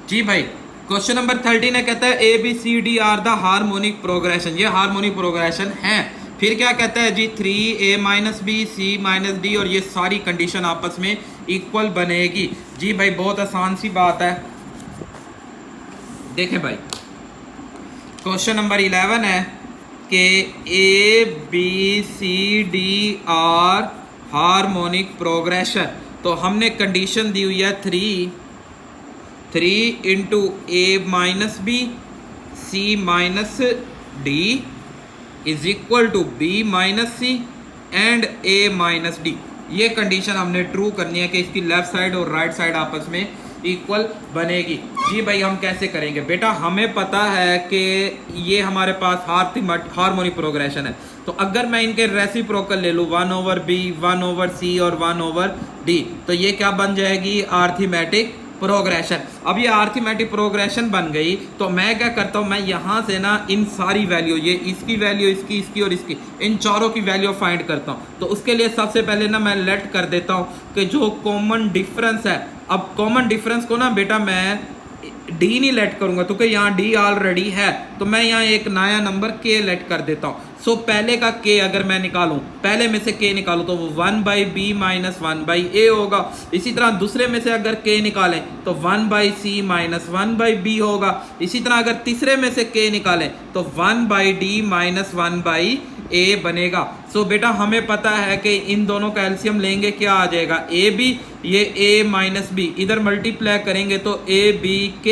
जी भाई क्वेश्चन नंबर 13 है, कहता है A B C D are the harmonic progression, ये हार्मोनिक प्रोग्रेशन है। फिर क्या कहता है जी 3a माइनस बी सी माइनस डी, और ये सारी कंडीशन आपस में इक्वल बनेगी। जी भाई बहुत आसान सी बात है। देखें भाई क्वेश्चन नंबर 11 है कि A B C D are harmonic progression. तो हमने कंडीशन दी हुई है 3 into A minus B C minus D is equal to B minus C and A minus D. ये कंडीशन हमने ट्रू करनी है कि इसकी लेफ्ट साइड और राइट साइड आपस में इक्वल बनेगी। जी भाई हम कैसे करेंगे बेटा, हमें पता है कि ये हमारे पास हार्मोनिक प्रोग्रेशन है, तो अगर मैं इनके रेसिप्रोकल ले लूँ 1/b 1/c और 1/d, तो ये क्या बन जाएगी, आर्थमेटिक प्रोग्रेशन। अब ये आर्थमेटिक प्रोग्रेशन बन गई, तो मैं क्या करता हूँ, मैं यहाँ से ना इन सारी वैल्यू, ये इसकी वैल्यू, इसकी और इसकी, इन चारों की वैल्यू फाइंड करता हूँ। तो उसके लिए सबसे पहले ना मैं लेट कर देता हूँ कि जो कॉमन डिफरेंस है, अब कॉमन डिफरेंस को ना बेटा मैं डी नहीं लेट करूंगा क्योंकि यहाँ डी ऑलरेडी है, तो मैं यहाँ एक नया नंबर के लेट कर देता हूँ। सो पहले का के अगर मैं निकालूं, पहले में से के निकालूं तो वो 1/b माइनस 1/a होगा। इसी तरह दूसरे में से अगर के निकालें तो 1/c माइनस 1/b होगा। इसी तरह अगर तीसरे में से के निकालें तो 1/d माइनस 1/a बनेगा। सो बेटा हमें पता है कि इन दोनों का एलसीएम लेंगे, क्या आ जाएगा, ए बी, ये a माइनस बी, इधर मल्टीप्लाई करेंगे तो a b k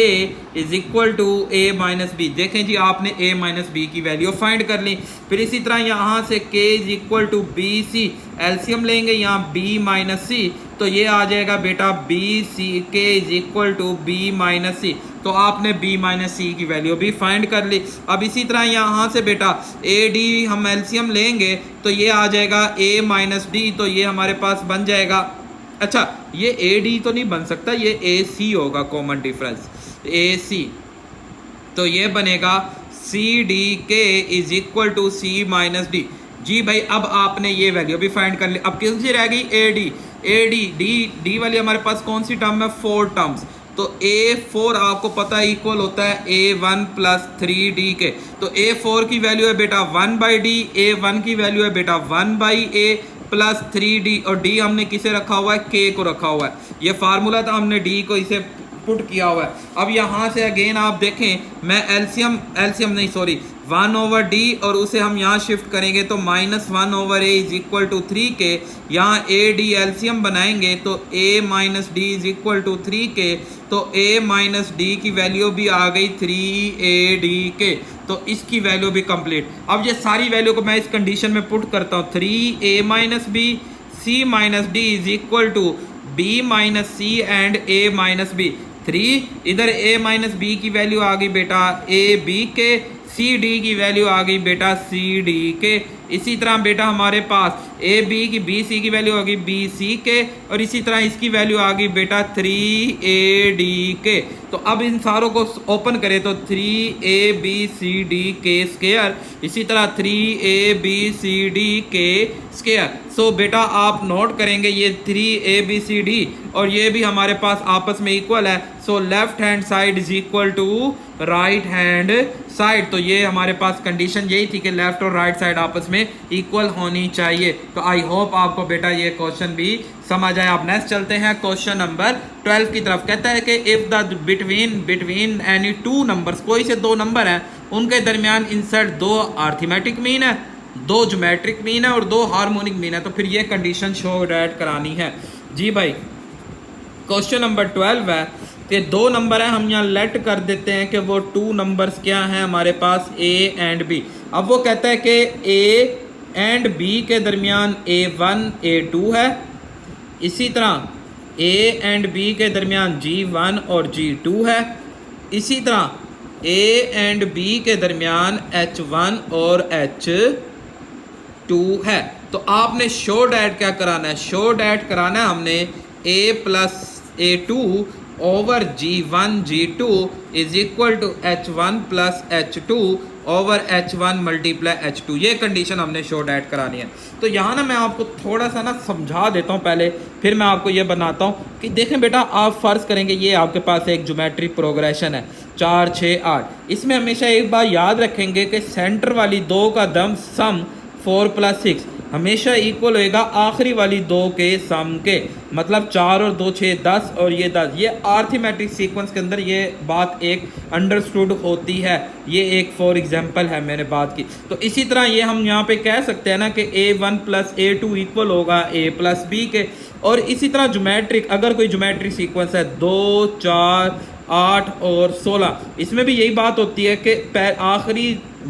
is equal to a minus B. देखें जी आपने a माइनस बी की वैल्यू फाइंड कर ली। फिर इसी तरह यहाँ से k is equal to B C, LCM लेंगे यहाँ b माइनस सी, तो ये आ जाएगा बेटा b c k is equal to b minus C. तो आपने b माइनस सी की वैल्यू भी फाइंड कर ली। अब इसी तरह यहाँ से बेटा a d हम एलसीएम लेंगे तो ये आ जाएगा a माइनस डी, तो ये हमारे पास बन जाएगा, अच्छा ये ए डी तो नहीं बन सकता, ये ए सी होगा कॉमन डिफरेंस, ए सी, तो ये बनेगा C D K is equal to C minus D. जी भाई अब आपने ये वैल्यू भी फाइंड कर ली। अब किस सी रह गई, A D, A D D D वाली हमारे पास कौन सी टर्म है, 4 टर्म्स, तो A4 आपको पता है इक्वल होता है A1 प्लस 3D के, तो A4 की वैल्यू है बेटा 1/D, A1 की वैल्यू है बेटा 1/A प्लस 3D, और D हमने किसे रखा हुआ है, K को रखा हुआ है। ये फार्मूला था, हमने D को इसे पुट किया हुआ है। अब यहाँ से अगेन आप देखें, मैं एलसीएम नहीं सॉरी 1/D और उसे हम यहाँ शिफ्ट करेंगे तो minus 1/A is equal to 3K, यहाँ A D एलसीएम बनाएंगे तो A minus D is equal to 3K, तो A माइनस D की वैल्यू भी आ गई 3ADK, तो इसकी वैल्यू भी कंप्लीट। अब ये सारी वैल्यू को मैं इस कंडीशन में पुट करता हूँ, 3A minus B C minus D is equal to B minus C and A minus B। 3 इधर A माइनस B की वैल्यू आ गई बेटा ABK, CD की वैल्यू आ गई बेटा CDK। इसी तरह बेटा हमारे पास AB की BC की वैल्यू आ गई BCK, और इसी तरह इसकी वैल्यू आ गई बेटा 3ADK। तो अब इन सारों को ओपन करें तो 3ABCDK स्क्वायर, इसी तरह 3ABCDK स्क्वायर। सो बेटा आप नोट करेंगे ये 3ABCD और ये भी हमारे पास आपस में इक्वल है, so left hand side is equal to right hand side. तो ये हमारे पास कंडीशन यही थी कि लेफ्ट और राइट साइड आपस में इक्वल होनी चाहिए। तो आई होप आपको बेटा ये क्वेश्चन भी समझ आया। अब नेक्स्ट चलते हैं क्वेश्चन नंबर 12 की तरफ। कहता है कि if the between any two numbers, कोई से दो नंबर हैं उनके दरमियान इंसर्ट दो अर्थमेटिक मीन है, दो ज्योमेट्रिक मीन है और दो हार्मोनिक मीन है, तो फिर ये कंडीशन शो डेट करानी है। जी भाई क्वेश्चन नंबर 12 है कि दो नंबर है, हम यहाँ लेट कर देते हैं कि वो टू नंबर्स क्या हैं हमारे पास, A एंड B। अब वो कहता है कि A एंड बी के दरमियान A1 A2 है, इसी तरह A एंड B के दरमियान G1 और G2 है, इसी तरह A एंड B के दरमियान H1 और H2 है। तो आपने शो डैट क्या कराना है, शो डैट कराना है हमने A plus A2 over G1 G2 is equal to H1 plus H2 over H1 multiply H2, ये कंडीशन हमने शो डैट करानी है। तो यहाँ ना मैं आपको थोड़ा सा ना समझा देता हूँ पहले, फिर मैं आपको ये बनाता हूँ कि देखें बेटा, आप फ़र्ज़ करेंगे ये आपके पास एक ज्योमेट्रिक प्रोग्रेशन है 4 6 8। इसमें हमेशा एक बात याद रखेंगे कि सेंटर वाली दो का दम सम 4 + 6 हमेशा इक्वल होएगा आखिरी वाली दो के सम के, मतलब 4 और 2 6 10 और ये 10। ये अरिथमेटिक सीक्वेंस के अंदर ये बात एक अंडरस्टूड होती है, ये एक फॉर एग्जांपल है मैंने बात की। तो इसी तरह ये हम यहाँ पे कह सकते हैं ना कि A1 + A2 इक्वल होगा A + B के। और इसी तरह ज्योमेट्रिक, अगर कोई ज्योमेट्रिक सीक्वेंस है 2 4 8 और 16, इसमें भी यही बात होती है कि आखिरी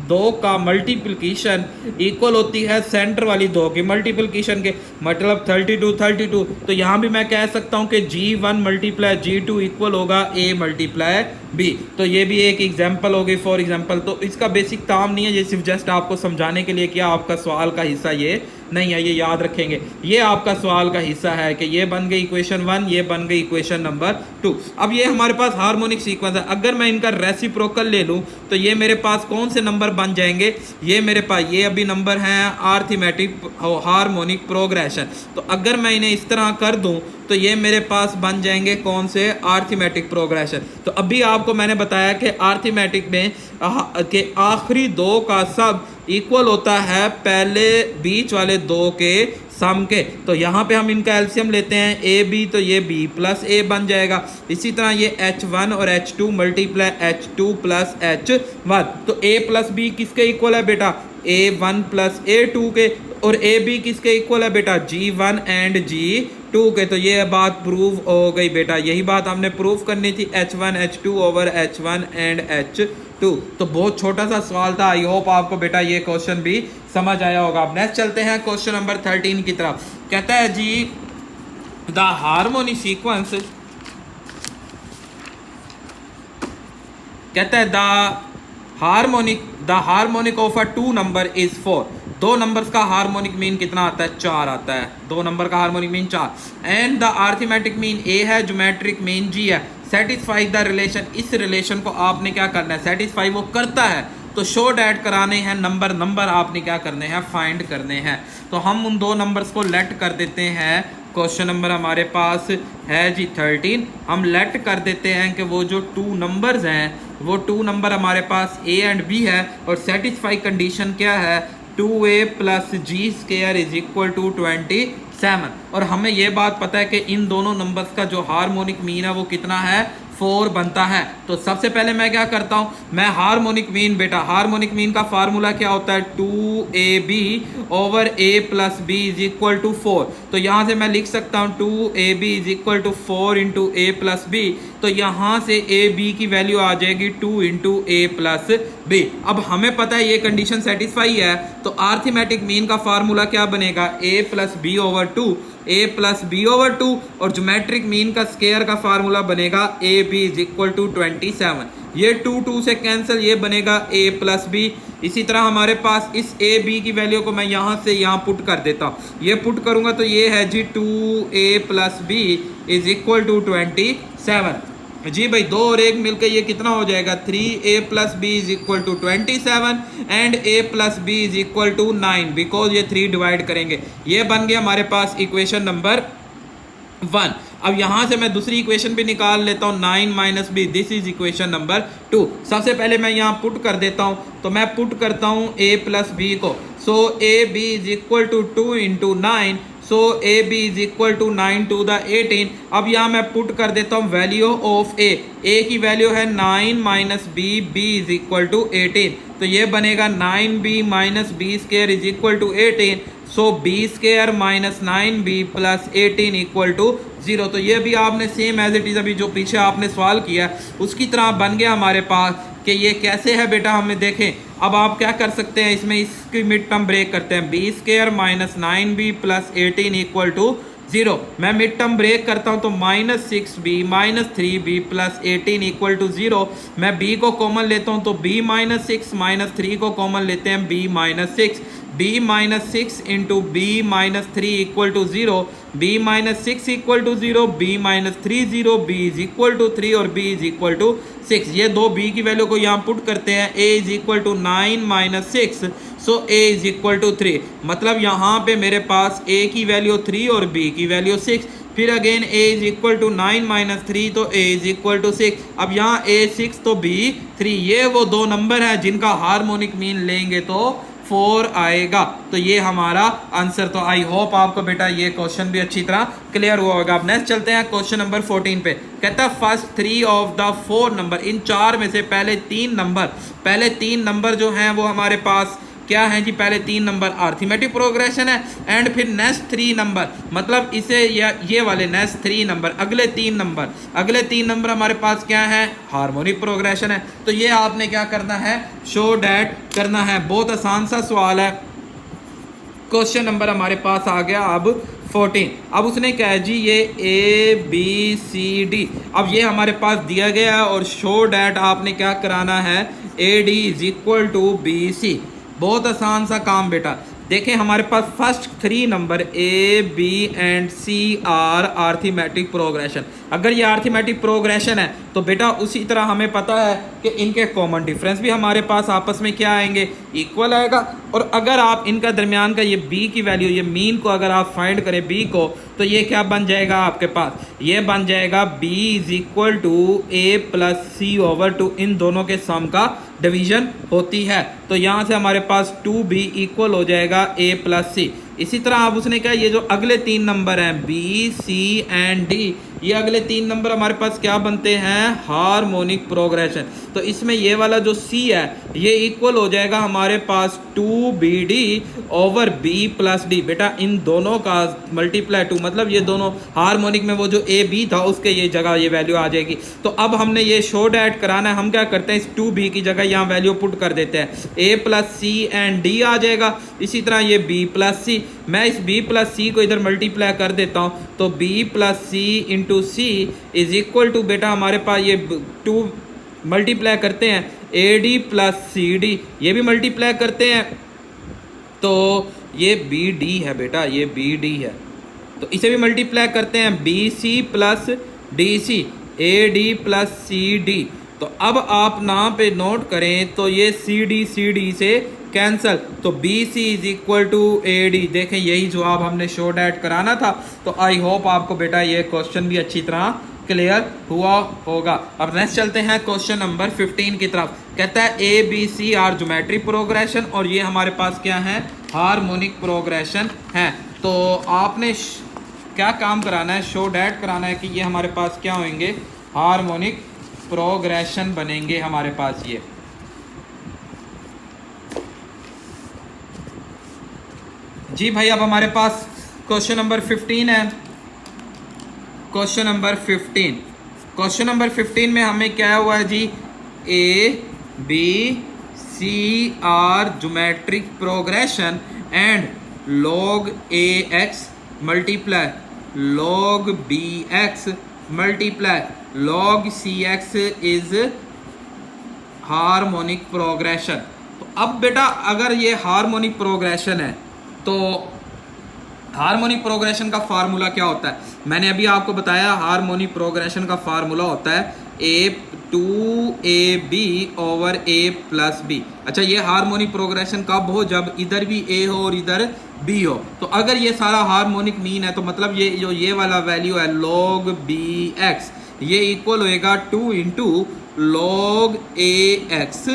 दो का मल्टीप्लिकेशन इक्वल होती है सेंटर वाली दो की मल्टीप्लिकेशन के, मतलब 32 32। तो यहाँ भी मैं कह सकता हूँ कि G1 × G2 इक्वल होगा A × B। तो ये भी एक एग्जांपल होगी फॉर एग्जांपल। तो इसका बेसिक काम नहीं है, ये सिर्फ जस्ट आपको समझाने के लिए कि आपका सवाल का हिस्सा ये नहीं है, ये याद रखेंगे। ये आपका सवाल का हिस्सा है कि ये बन गई इक्वेशन 1, ये बन गई इक्वेशन नंबर 2। अब ये हमारे पास हार्मोनिक सीक्वेंस है, अगर मैं इनका रेसिप्रोकल ले लूँ तो ये मेरे पास कौन से नंबर बन जाएंगे, ये मेरे पास ये अभी नंबर हैं अरिथमेटिक हार्मोनिक प्रोग्रेशन। तो अगर मैं इन्हें इस तरह कर दूं तो ये मेरे पास बन जाएंगे कौन से, अरिथमेटिक प्रोग्रेशन। तो अभी आपको मैंने बताया कि अरिथमेटिक में के आखिरी दो का सब इक्वल होता है पहले बीच वाले दो के सम के। तो यहाँ पे हम इनका एलसीएम लेते हैं AB, तो ये B + A बन जाएगा। इसी तरह ये H1 और H2 मल्टीप्लाई H2 + H1। तो A + B किसके इक्वल है बेटा, A1 + A2 के। और AB किसके इक्वल है बेटा, G1 एंड G2 के। तो ये बात प्रूव हो गई बेटा, यही बात हमने प्रूव करनी थी, H1 H2 over H1 and H2। तो बहुत छोटा सा सवाल था, आई होप आपको बेटा ये क्वेश्चन भी समझ आया होगा। अब नेक्स्ट चलते हैं क्वेश्चन नंबर 13 की तरफ। कहता है जी द हार्मोनिक सीक्वेंस, कहता है the harmonic of a 2 number is 4। दो नंबर्स का हार्मोनिक मीन कितना आता है, 4 आता है। दो नंबर का harmonic mean 4। And the arithmetic mean A है, ज्योमेट्रिक मीन G है। सेटिस्फाई द रिलेशन, इस रिलेशन को आपने क्या करना है, सेटिस्फाई वो करता है तो शो डैट कराने हैं, नंबर आपने क्या करने हैं, फाइंड करने हैं। तो हम उन दो नंबर्स को लेट कर देते हैं। क्वेश्चन नंबर हमारे पास है जी 13, हम लेट कर देते हैं कि वो जो 2 नंबर्स हैं वो 2 नंबर हमारे पास A एंड B है। और सेटिस्फाई कंडीशन क्या है, 2A + G² is equal to 27। और हमें ये बात पता है कि इन दोनों नंबर्स का जो हार्मोनिक मीन है वो कितना है, 4 बनता है। तो सबसे पहले मैं क्या करता हूं, मैं हार्मोनिक मीन, बेटा हार्मोनिक मीन का फार्मूला क्या होता है, 2AB over A + B is equal to 4। तो यहां से मैं लिख सकता हूं 2AB is equal to 4 × A + B। तो यहां से AB की वैल्यू आ जाएगी 2 × A + B। अब हमें पता है ये कंडीशन सेटिस्फाई है, तो अरिथमेटिक मीन का फार्मूला क्या बनेगा, A + B over 2, A + B over 2। और ज्योमेट्रिक मीन का स्क्वायर का फार्मूला बनेगा AB इज इक्वल टू 27। ये 2 से कैंसिल, ये बनेगा A + B। इसी तरह हमारे पास इस AB की वैल्यू को मैं यहाँ से यहाँ पुट कर देता हूँ, ये पुट करूँगा तो ये है जी 2A + B is equal to 27। जी भाई 2 और 1 मिलकर ये कितना हो जाएगा, 3A + B is equal to 27 and A + B is equal to 9, because ये 3 डिवाइड करेंगे। ये बन गया हमारे पास इक्वेशन नंबर 1। अब यहाँ से मैं दूसरी इक्वेशन भी निकाल लेता हूँ, 9 - B, this is equation number 2। सबसे पहले मैं यहाँ पुट कर देता हूँ, तो मैं पुट करता हूँ A + B को। So AB is equal to 2 × 9, so AB is equal to 9 to the 18। अब यहाँ मैं पुट कर देता हूँ वैल्यू ऑफ A की वैल्यू है 9 - B, B is equal to 18। तो ये बनेगा 9B - B² is equal to 18। So B² - 9B + 18 equal to 0। तो ये भी आपने सेम एज इट इज़ अभी जो पीछे आपने सवाल किया उसकी तरह बन गया हमारे पास कि ये कैसे है बेटा, हमें देखें। अब आप क्या कर सकते हैं इसमें, इसकी मिड टर्म ब्रेक करते हैं। B square minus 9b plus 18 equal to 0। मैं मिड टर्म ब्रेक करता हूं तो minus 6b minus 3b plus 18 equal to 0। मैं b को कॉमन लेता हूं तो b माइनस 6 माइनस 3 को कॉमन लेते हैं b minus 6। b minus 6 into B minus 3 equal to 0। b minus 6 equal to 0, b minus 3 0, b is equal to 3 और b is equal to 6। ये दो b की वैल्यू को यहाँ पुट करते हैं। a is equal to 9 minus 6, so a is equal to 3। मतलब यहाँ पे मेरे पास a की वैल्यू 3 और b की वैल्यू 6। फिर again a is equal to 9 minus 3 तो a इज इक्वल टू 6। अब यहाँ a 6 तो b 3। ये वो दो नंबर है जिनका हार्मोनिक मीन लेंगे तो 4 आएगा। तो ये हमारा आंसर। तो आई होप आपको बेटा ये क्वेश्चन भी अच्छी तरह क्लियर हुआ होगा। अब नेक्स्ट चलते हैं क्वेश्चन नंबर 14 पे। कहता है फर्स्ट 3 ऑफ द 4 नंबर, इन 4 में से पहले तीन नंबर जो हैं वो हमारे पास क्या है जी, पहले 3 नंबर अरिथमेटिक प्रोग्रेशन है एंड फिर नेक्स्ट 3 नंबर, मतलब इसे ये वाले नेक्स्ट 3 नंबर, अगले तीन नंबर हमारे पास क्या है, हार्मोनिक प्रोग्रेशन है। तो ये आपने क्या करना है, शो डैट करना है। बहुत आसान सा सवाल है। क्वेश्चन नंबर हमारे पास आ गया अब 14। अब उसने कहा जी ये ABCD, अब ये हमारे पास दिया गया है और शो डैट आपने क्या कराना है, AD is equal to BC। बहुत आसान सा काम बेटा। देखें हमारे पास first 3 number A, B and C are arithmetic progression. अगर ये अरिथमेटिक प्रोग्रेशन है तो बेटा उसी तरह हमें पता है कि इनके कॉमन डिफरेंस भी हमारे पास आपस में क्या आएंगे, इक्वल आएगा। और अगर आप इनका दरमियान का ये B की वैल्यू, ये मीन को अगर आप फाइंड करें B को, तो ये क्या बन जाएगा आपके पास, ये बन जाएगा B is equal to A plus C over 2। इन दोनों के सम का डिवीजन होती है। तो यहाँ से हमारे पास 2B इक्वल हो जाएगा A प्लस C। इसी तरह अब उसने कहा ये जो अगले 3 नंबर हैं B, C एंड D, ये अगले 3 नंबर हमारे पास क्या बनते हैं, हार्मोनिक प्रोग्रेशन। तो इसमें ये वाला जो C है ये इक्वल हो जाएगा हमारे पास 2BD over B plus D। बेटा इन दोनों का मल्टीप्लाई 2, मतलब ये दोनों हार्मोनिक में वो जो AB था उसके ये जगह ये वैल्यू आ जाएगी। तो अब हमने ये शो डैट कराना है। हम क्या करते हैं, इस 2B की जगह यहाँ वैल्यू पुट कर देते हैं। A plus C and D आ जाएगा। इसी तरह ये B प्लस C, मैं इस B प्लस C को इधर मल्टीप्लाई कर देता हूँ तो B plus C into C is equal to, बेटा हमारे पास ये 2 मल्टीप्लाई करते हैं AD प्लस CD, ये भी मल्टीप्लाई करते हैं तो ये BD है बेटा, ये BD है। तो इसे भी मल्टीप्लाई करते हैं BC plus DC, AD plus CD। तो अब आप यहाँ पे नोट करें तो ये CD से कैंसल, तो BC is equal to AD। देखें यही जवाब हमने शो डैट कराना था। तो आई होप आपको बेटा ये क्वेश्चन भी अच्छी तरह क्लियर हुआ होगा। अब नेक्स्ट चलते हैं क्वेश्चन नंबर 15 की तरफ। कहता है ABC आर ज्योमेट्रिक प्रोग्रेशन और ये हमारे पास क्या है, हार्मोनिक प्रोग्रेशन है। तो आपने क्या काम कराना है, शो डैट कराना है कि ये हमारे पास क्या होंगे, हार्मोनिक प्रोग्रेशन बनेंगे हमारे पास ये। जी भाई अब हमारे पास क्वेश्चन नंबर 15 है। क्वेश्चन नंबर 15 में हमें क्या हुआ है जी, ABC are geometric progression and log AX multiply log BX multiply log CX is harmonic progression. तो अब बेटा अगर ये हार्मोनिक प्रोग्रेशन है तो हार्मोनिक प्रोग्रेशन का फार्मूला क्या होता है, मैंने अभी आपको बताया। हार्मोनिक प्रोग्रेशन का फार्मूला होता है 2AB over A plus B। अच्छा ये हार्मोनिक प्रोग्रेशन कब हो, जब इधर भी A हो और इधर B हो। तो अगर ये सारा हार्मोनिक मीन है तो मतलब ये जो ये वाला वैल्यू है log BX, ये इक्वल होएगा 2 into log AX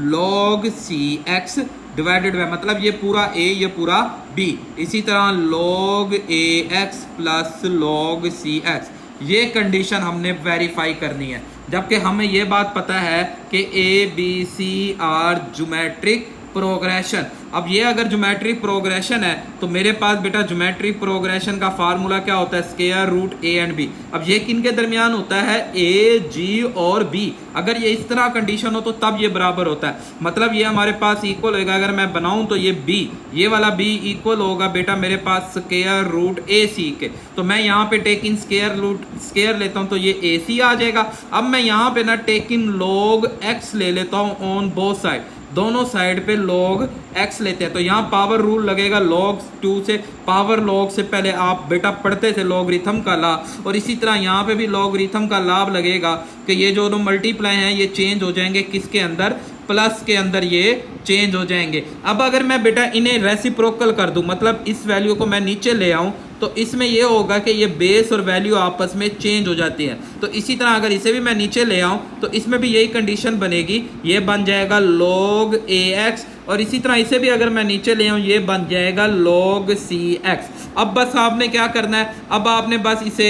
log CX divided by, मतलब ये पूरा A ये पूरा B। इसी तरह log AX plus log CX, ये कंडीशन हमने वेरीफाई करनी है। जबकि हमें ये बात पता है कि ABC आर ज्योमेट्रिक प्रोग्रेशन। अब ये अगर ज्योमेट्रिक प्रोग्रेशन है तो मेरे पास बेटा ज्योमेट्रिक प्रोग्रेशन का फार्मूला क्या होता है, square root A and B. अब ये किन के दरमियान होता है, ए जी और बी। अगर ये इस तरह कंडीशन हो तो तब ये बराबर होता है, मतलब ये हमारे पास इक्वल होगा। अगर मैं बनाऊं तो ये बी, ये वाला बी इक्वल होगा बेटा मेरे पास स्क्वायर रूट ए सी के। तो मैं यहाँ पे टेक इन स्क्वायर लेता हूँ तो ये ए सी आ जाएगा। अब मैं यहाँ पे ना टेक इन लॉग एक्स ले लेता हूँ ऑन बोथ साइड, दोनों साइड पे log x लेते हैं। तो यहाँ पावर रूल लगेगा log 2 से, पावर log से पहले आप बेटा पढ़ते थे लॉगरिथम का ला, और इसी तरह यहाँ पे भी लॉगरिथम का लाभ लगेगा कि ये जो दो मल्टीप्लाई हैं ये चेंज हो जाएंगे किसके अंदर, प्लस के अंदर ये चेंज हो जाएंगे। अब अगर मैं बेटा इन्हें रेसिप्रोकल कर दूं, मतलब इस वैल्यू को मैं नीचे ले आऊं, तो इसमें ये होगा कि ये बेस और वैल्यू आपस में चेंज हो जाती है। तो इसी तरह अगर इसे भी मैं नीचे ले आऊं तो इसमें भी यही कंडीशन बनेगी, ये बन जाएगा log ax, और इसी तरह इसे भी अगर मैं नीचे ले आऊं ये बन जाएगा log cx। अब बस आपने क्या करना है, अब आपने बस इसे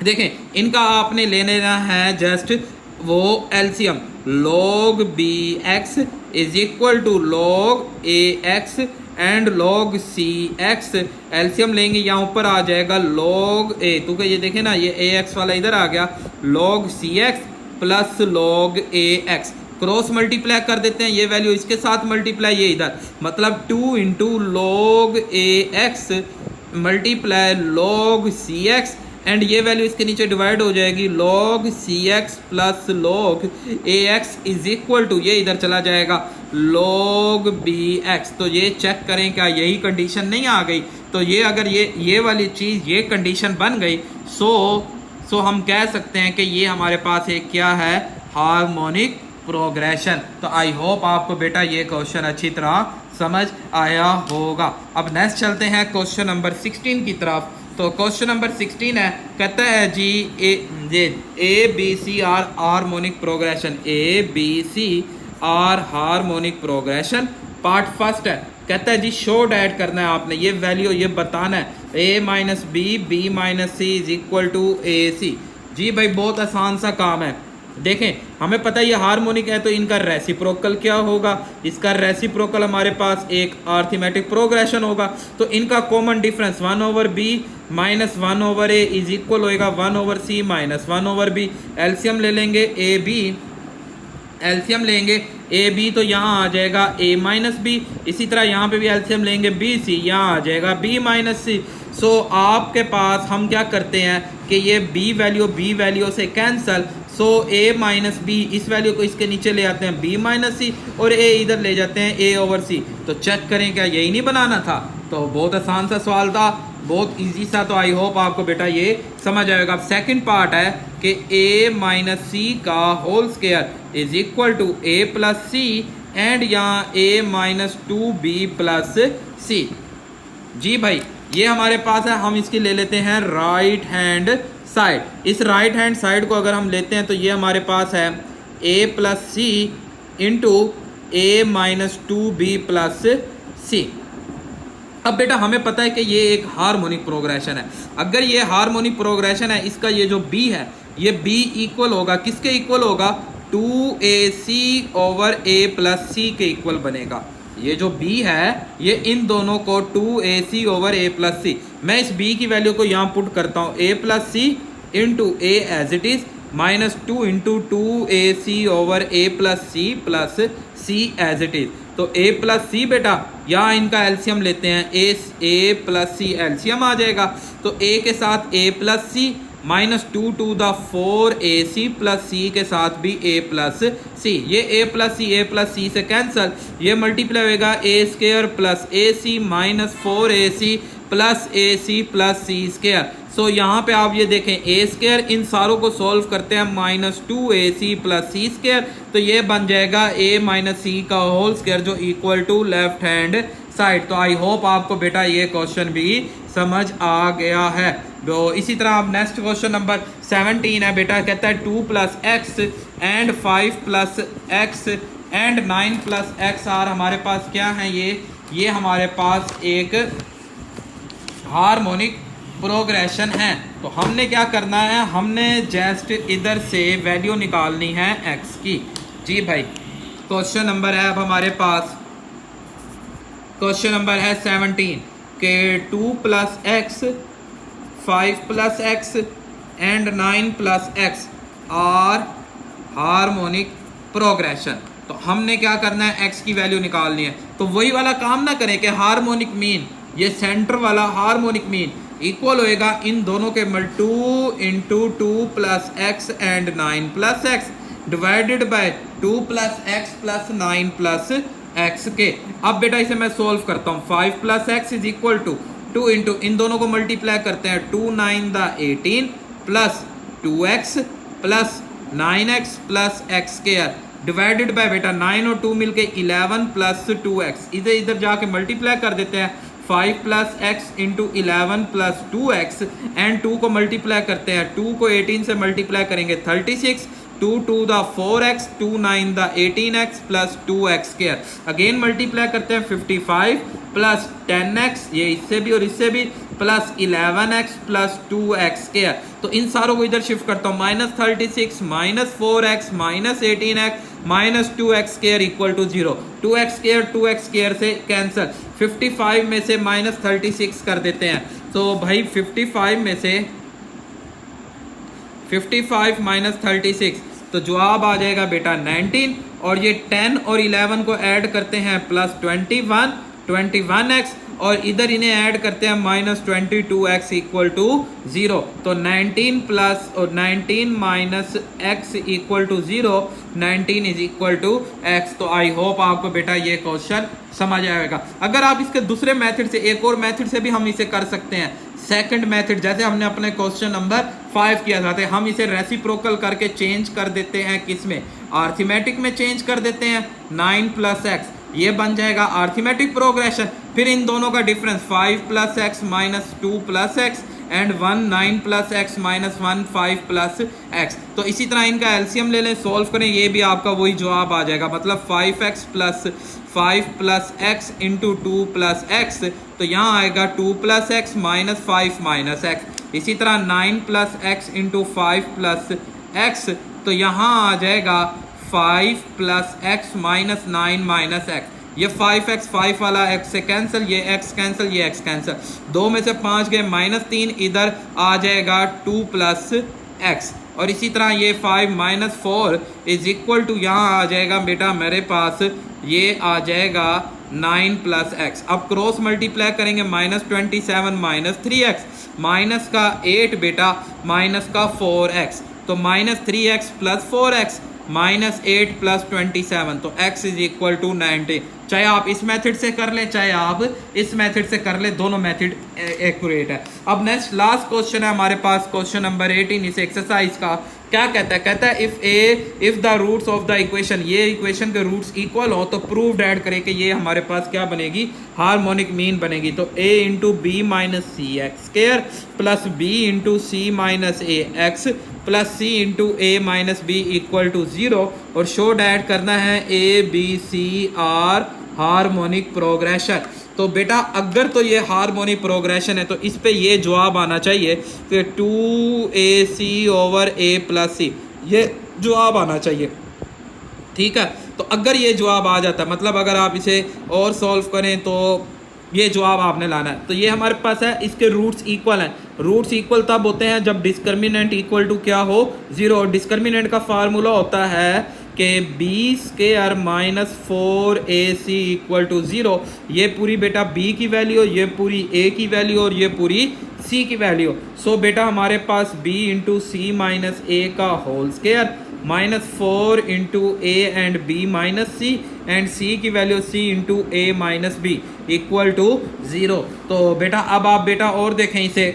देखें, इनका आपने ले लेना है जस्ट वो LCM, log bx is equal to log ax and log cx। LCM लेंगे, यहाँ ऊपर आ जाएगा log a, तो ये देखें ना ये ax वाला इधर आ गया, log cx plus log ax। Cross multiply कर देते हैं, ये वैल्यू इसके साथ मल्टीप्लाई ये इधर, मतलब 2 into log ax multiply log cx, and ये वैल्यू इसके नीचे डिवाइड हो जाएगी, log cx plus log ax is equal to ये इधर चला जाएगा log bx। तो ये चेक करें क्या यही कंडीशन नहीं आ गई। तो ये अगर ये वाली चीज़ ये कंडीशन बन गई, सो हम कह सकते हैं कि ये हमारे पास एक क्या है, हार्मोनिक प्रोग्रेशन। तो आई होप आपको बेटा ये क्वेश्चन अच्छी तरह समझ आया होगा। अब नेक्स्ट चलते हैं क्वेश्चन नंबर 16 की तरफ। तो क्वेश्चन नंबर 16 है, कहता है जी A B C are harmonic progression, A B C are harmonic progression. Part first है, कहता है जी शो डैट करना है आपने, ये वैल्यू ये बताना है, A minus B minus C is equal to A C. जी भाई बहुत आसान सा काम है। देखें हमें पता है ये हार्मोनिक है तो इनका रेसिप्रोकल क्या होगा, इसका रेसिप्रोकल हमारे पास एक अरिथमेटिक प्रोग्रेशन होगा। तो इनका common difference 1 over B minus 1 over A is equal होएगा 1 over C minus 1 over B. LCM ले लेंगे ए बी, एलसीएम लेंगे ए बी तो यहाँ आ जाएगा ए माइनस बी, इसी तरह यहाँ पे भी एलसीएम लेंगे बी सी, यहाँ आ जाएगा बी माइनस सी। सो आपके पास हम क्या करते हैं कि ये बी वैल्यू से कैंसल, सो ए माइनस बी इस वैल्यू को इसके नीचे ले आते हैं बी माइनस सी, और ए इधर ले जाते हैं ए ओवर सी। तो चेक करें क्या यही नहीं बनाना था। तो बहुत आसान सा सवाल था, बहुत इजी सा। तो आई होप आपको बेटा ये समझ आएगा। अब सेकंड पार्ट है कि ए माइनस सी का whole square is equal to A plus C, and यहाँ ए माइनस 2b प्लस सी। जी भाई ये हमारे पास है, हम इसकी ले लेते हैं राइट हैंड साइड। इस राइट हैंड साइड को अगर हम लेते हैं तो ये हमारे पास है a plus C into A minus 2b plus C. अब बेटा हमें पता है कि ये एक हार्मोनिक प्रोग्रेशन है। अगर ये हार्मोनिक प्रोग्रेशन है, इसका ये जो b है ये b इक्वल होगा किसके इक्वल होगा, 2ac over a plus c के इक्वल बनेगा। ये जो b है ये इन दोनों को 2ac ओवर a प्लस सी, मैं इस b की वैल्यू को यहाँ पुट करता हूँ a plus C into a as it is minus 2 into 2ac over a plus c as it is. तो a प्लस सी बेटा यहाँ इनका एलसीएम लेते हैं, a प्लस सी एलसीएम आ जाएगा। तो a के साथ a plus C minus 2 to the 4ac plus c के साथ भी a प्लस सी, ये a प्लस सी से कैंसल, ये मल्टीप्लाई होगा a square plus ac minus 4ac plus ac plus c square. So यहाँ पे आप ये देखें a स्क्वायर, इन सारों को सॉल्व करते हैं minus 2ac plus c square, तो ये बन जाएगा a माइनस सी का होल स्क्वायर जो equal to left hand side. तो आई होप आपको बेटा ये क्वेश्चन भी समझ आ गया है। तो इसी तरह अब नेक्स्ट क्वेश्चन नंबर 17 है बेटा, कहता है 2 plus x and 5 plus x and 9 plus X are हमारे पास क्या है, ये हमारे पास एक हार्मोनिक प्रोग्रेशन है। तो हमने क्या करना है, हमने जस्ट इधर से वैल्यू निकालनी है x की। जी भाई क्वेश्चन नंबर है अब हमारे पास, क्वेश्चन नंबर है 17 के 2 plus X 5 plus x and 9 plus X are harmonic progression. तो हमने क्या करना है, x की वैल्यू निकालनी है। तो वही वाला काम ना करें कि हार्मोनिक मीन, ये सेंटर वाला हार्मोनिक मीन इक्वल होएगा इन दोनों के 2 into 2 plus x and 9 plus x divided by 2 plus x plus 9 plus x के। अब बेटा इसे मैं सोल्व करता हूँ। 5 plus x is equal to 2 into, इन दोनों को मल्टीप्लाई करते हैं, 2 9 द 18 plus 2x plus 9x plus x square divided by बेटा 9 और 2 मिलके 11 प्लस 2x, इधर जाके मल्टीप्लाई कर देते हैं। 5 plus x into 11 plus 2x and 2 को मल्टीप्लाई करते हैं, 2 को 18 से मल्टीप्लाई करेंगे 36, 2 2 the 4x, 2 9 the 18x plus 2x square, again multiply करते हैं 55 प्लस 10x, ये इससे भी और इससे भी, plus 11x plus 2x square. तो इन सारों को इधर शिफ्ट करता हूँ, -36 minus 4x minus 18x minus 2x square equal to 0। 2x square से कैंसिल, 55 में से -36 कर देते हैं। तो भाई 55 में से 55 माइनस 36, तो जवाब आ जाएगा बेटा 19, और ये 10 और 11 को ऐड करते हैं प्लस 21x, और इधर इन्हें ऐड करते हैं माइनस 22x इक्वल टू 0। तो 19 प्लस और 19 minus x equal to 0, 19 is equal to x। तो आई होप आपको बेटा ये क्वेश्चन समझ आएगा। अगर आप इसके दूसरे मेथड से, एक और मेथड से भी हम इसे कर सकते हैं, सेकंड मेथड, जैसे हमने अपने क्वेश्चन नंबर 5 किया था, हम इसे रेसिप्रोकल करके चेंज कर देते हैं, किसमें, अरिथमेटिक में चेंज कर देते हैं। 9 प्लस एक्स ये बन जाएगा अरिथमेटिक प्रोग्रेशन, फिर इन दोनों का difference 5 plus x minus 2 plus x and 1 9 plus x minus 1 5 plus x. तो इसी तरह इनका एलसीएम ले लें, सोल्व करें, ये भी आपका वही जवाब आ जाएगा, मतलब 5x plus 5 plus x into 2 plus x, तो यहाँ आएगा 2 plus x minus 5 minus x. इसी तरह 9 plus x into 5 plus x, तो यहाँ आ जाएगा 5 plus x minus 9 minus x. ये 5x 5 वाला x से कैंसिल, ये x कैंसिल, ये x कैंसिल, 2 में से 5 गए -3, इधर आ जाएगा 2 प्लस एक्स। और इसी तरह ये 5 माइनस 4 इज इक्वल टू, यहाँ आ जाएगा बेटा मेरे पास ये आ जाएगा 9 प्लस एक्स। अब क्रॉस मल्टीप्लाई करेंगे, -27 माइनस 3x, माइनस का 8 बेटा माइनस का 4x, तो -3x plus 4x minus 8 plus 27, तो x इज इक्वल टू 90। चाहे आप इस मेथड से कर लें, चाहे आप इस मेथड से कर लें, दोनों मेथड एक्यूरेट है। अब नेक्स्ट लास्ट क्वेश्चन है हमारे पास, क्वेश्चन नंबर 18 इस एक्सरसाइज का। क्या कहता है, कहता है if the roots of the equation, ये इक्वेशन के रूट्स इक्वल हो तो प्रूव्ड ऐड करें कि ये हमारे पास क्या बनेगी, हार्मोनिक मीन बनेगी। तो a into B minus C X square plus B into C minus A X plus C into A minus B equal to 0, और शो ऐड करना है A B C are harmonic progression. तो बेटा अगर तो ये हार्मोनिक प्रोग्रेशन है तो इस पे ये जवाब आना चाहिए कि 2ac ओवर a प्लस सी, ये जवाब आना चाहिए, ठीक है। तो अगर ये जवाब आ जाता, मतलब अगर आप इसे और सॉल्व करें तो ये जवाब आपने लाना है। तो ये हमारे पास है, इसके रूट्स इक्वल हैं। रूट्स इक्वल तब होते हैं जब डिस्क्रिमिनेंट इक्वल टू क्या हो, 0। और डिस्क्रिमिनेंट का फार्मूला होता है कि B square minus 4ac equal to 0। ये पूरी बेटा b की वैल्यू, ये पूरी a की वैल्यू, और ये पूरी c की वैल्यू। सो बेटा हमारे पास b into C minus A का whole square minus 4 into A and b minus C, and c की value c into A minus B equal to 0। तो बेटा अब आप बेटा और देखें इसे,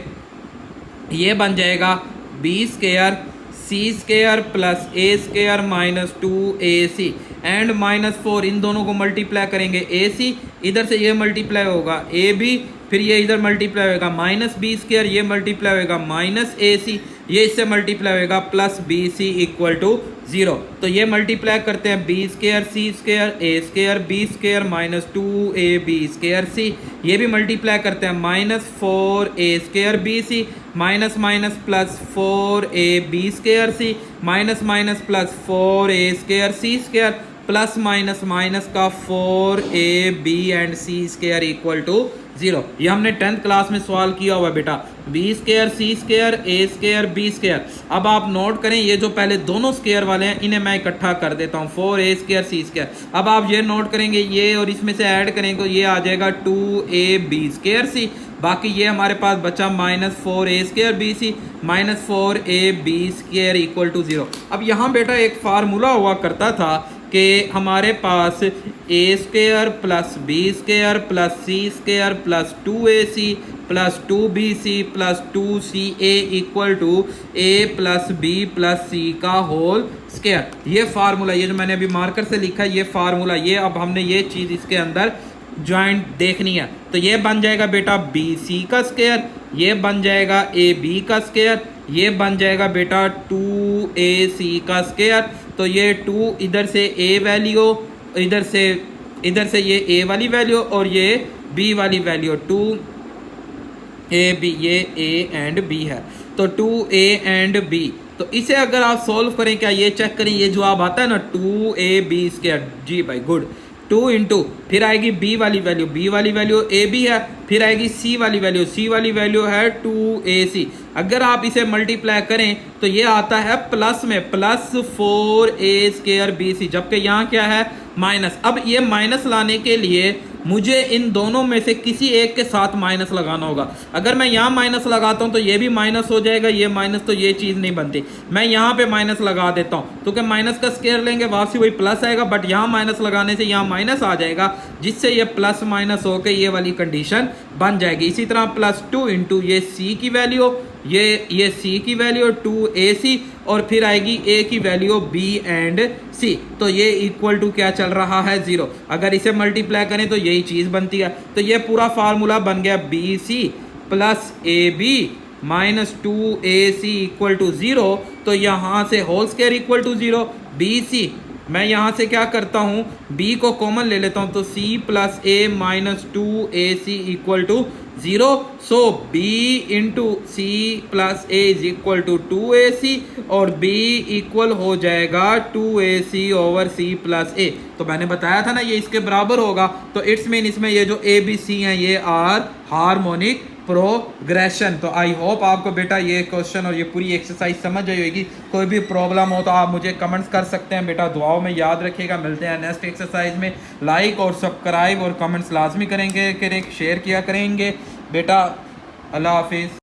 ये बन जाएगा b square C square plus A square minus 2ac and minus 4, इन दोनों को मल्टीप्लाई करेंगे ac, इधर से ये मल्टीप्लाई होगा ab, फिर ये इधर मल्टीप्लाई होगा माइनस बी स्क्वायर, ये मल्टीप्लाई होगा माइनस ac, ये इससे मल्टीप्लाई होगा plus B c equal to 0। तो ये मल्टीप्लाई करते हैं B square C square a square B square minus 2ab square c, ये भी मल्टीप्लाई करते हैं माइनस 4a स्क्वायर बी सी minus minus plus 4ab square c minus minus plus 4a square सी square plus minus minus का 4ab and C square equal to 0। ये हमने 10th class में सवाल किया हुआ है बेटा, B square C square a square B square. अब आप नोट करें, ये जो पहले दोनों स्क्वायर वाले हैं इन्हें मैं इकट्ठा कर देता हूँ, 4a स्क्वायर सी स्क्वायर। अब आप ये नोट करेंगे, ये और इसमें से ऐड करेंगे तो ये आ जाएगा 2ab स्क्वायर सी। बाकी ये हमारे पास बचा minus 4a square b C minus 4ab square equal to 0। अब यहाँ बेटा एक फार्मूला हुआ करता था कि हमारे पास a square plus b square plus c square plus 2ac plus 2bc plus 2ca equal to a plus b plus c का होल स्क्वायर। ये फार्मूला, ये जो मैंने अभी मार्कर से लिखा है ये फार्मूला, ये अब हमने ये चीज़ इसके अंदर ज्वाइंट देखनी है। तो ये बन जाएगा बेटा बी सी का स्क्वायर, ये बन जाएगा ए बी का स्क्वायर, ये बन जाएगा बेटा 2ac का स्क्वायर। तो ये 2 इधर से a वैल्यू, इधर से ये a वाली वैल्यू और ये b वाली वैल्यू 2ab, ये a एंड b है। तो 2a एंड b, तो इसे अगर आप सॉल्व करें, क्या ये चेक करें, ये जवाब आता है ना 2ab स्क्वायर। जी भाई गुड। 2 इंटू फिर आएगी b वाली वैल्यू ab है, फिर आएगी c वाली वैल्यू है 2ac। अगर आप इसे मल्टीप्लाई करें तो ये आता है प्लस में, प्लस 4a स्क्वायर bc, जबकि यहाँ क्या है माइनस। अब ये माइनस लाने के लिए मुझे इन दोनों में से किसी एक के साथ माइनस लगाना होगा। अगर मैं यहाँ माइनस लगाता हूँ तो ये भी माइनस हो जाएगा, ये माइनस, तो ये चीज़ नहीं बनती। मैं यहाँ पे माइनस लगा देता हूँ तो क्या माइनस का स्क्वायर लेंगे वापसी वही प्लस आएगा, बट यहाँ माइनस लगाने से यहाँ माइनस आ जाएगा, जिससे ये प्लस माइनस होकर ये वाली कंडीशन बन जाएगी। इसी तरह प्लस 2 इंटू ये c की वैल्यू, ये c की वैल्यू 2ac और फिर आएगी a की वैल्यू b एंड c। तो ये इक्वल टू क्या चल रहा है 0। अगर इसे मल्टीप्लाई करें तो यही चीज़ बनती है। तो ये पूरा फार्मूला बन गया bc plus ab minus 2ac equal to 0। तो यहाँ से whole square equal to 0, bc मैं यहाँ से क्या करता हूँ b को कॉमन ले लेता हूँ, तो c plus a minus 2ac equal to 0। So b into C plus a is equal to 2ac और b इक्वल हो जाएगा 2ac over c plus a। तो मैंने बताया था ना ये इसके बराबर होगा। तो इट्स मीन इसमें ये जो a b c हैं ये आर हार्मोनिक प्रोग्रेशन। तो आई होप आपको बेटा ये क्वेश्चन और ये पूरी एक्सरसाइज समझ आई होगी। कोई भी प्रॉब्लम हो तो आप मुझे कमेंट्स कर सकते हैं बेटा। दुआओं में याद रखिएगा। मिलते हैं नेक्स्ट एक्सरसाइज में। लाइक और सब्सक्राइब और कमेंट्स लाजमी करेंगे, शेयर किया करेंगे बेटा। अल्लाह हाफिज़।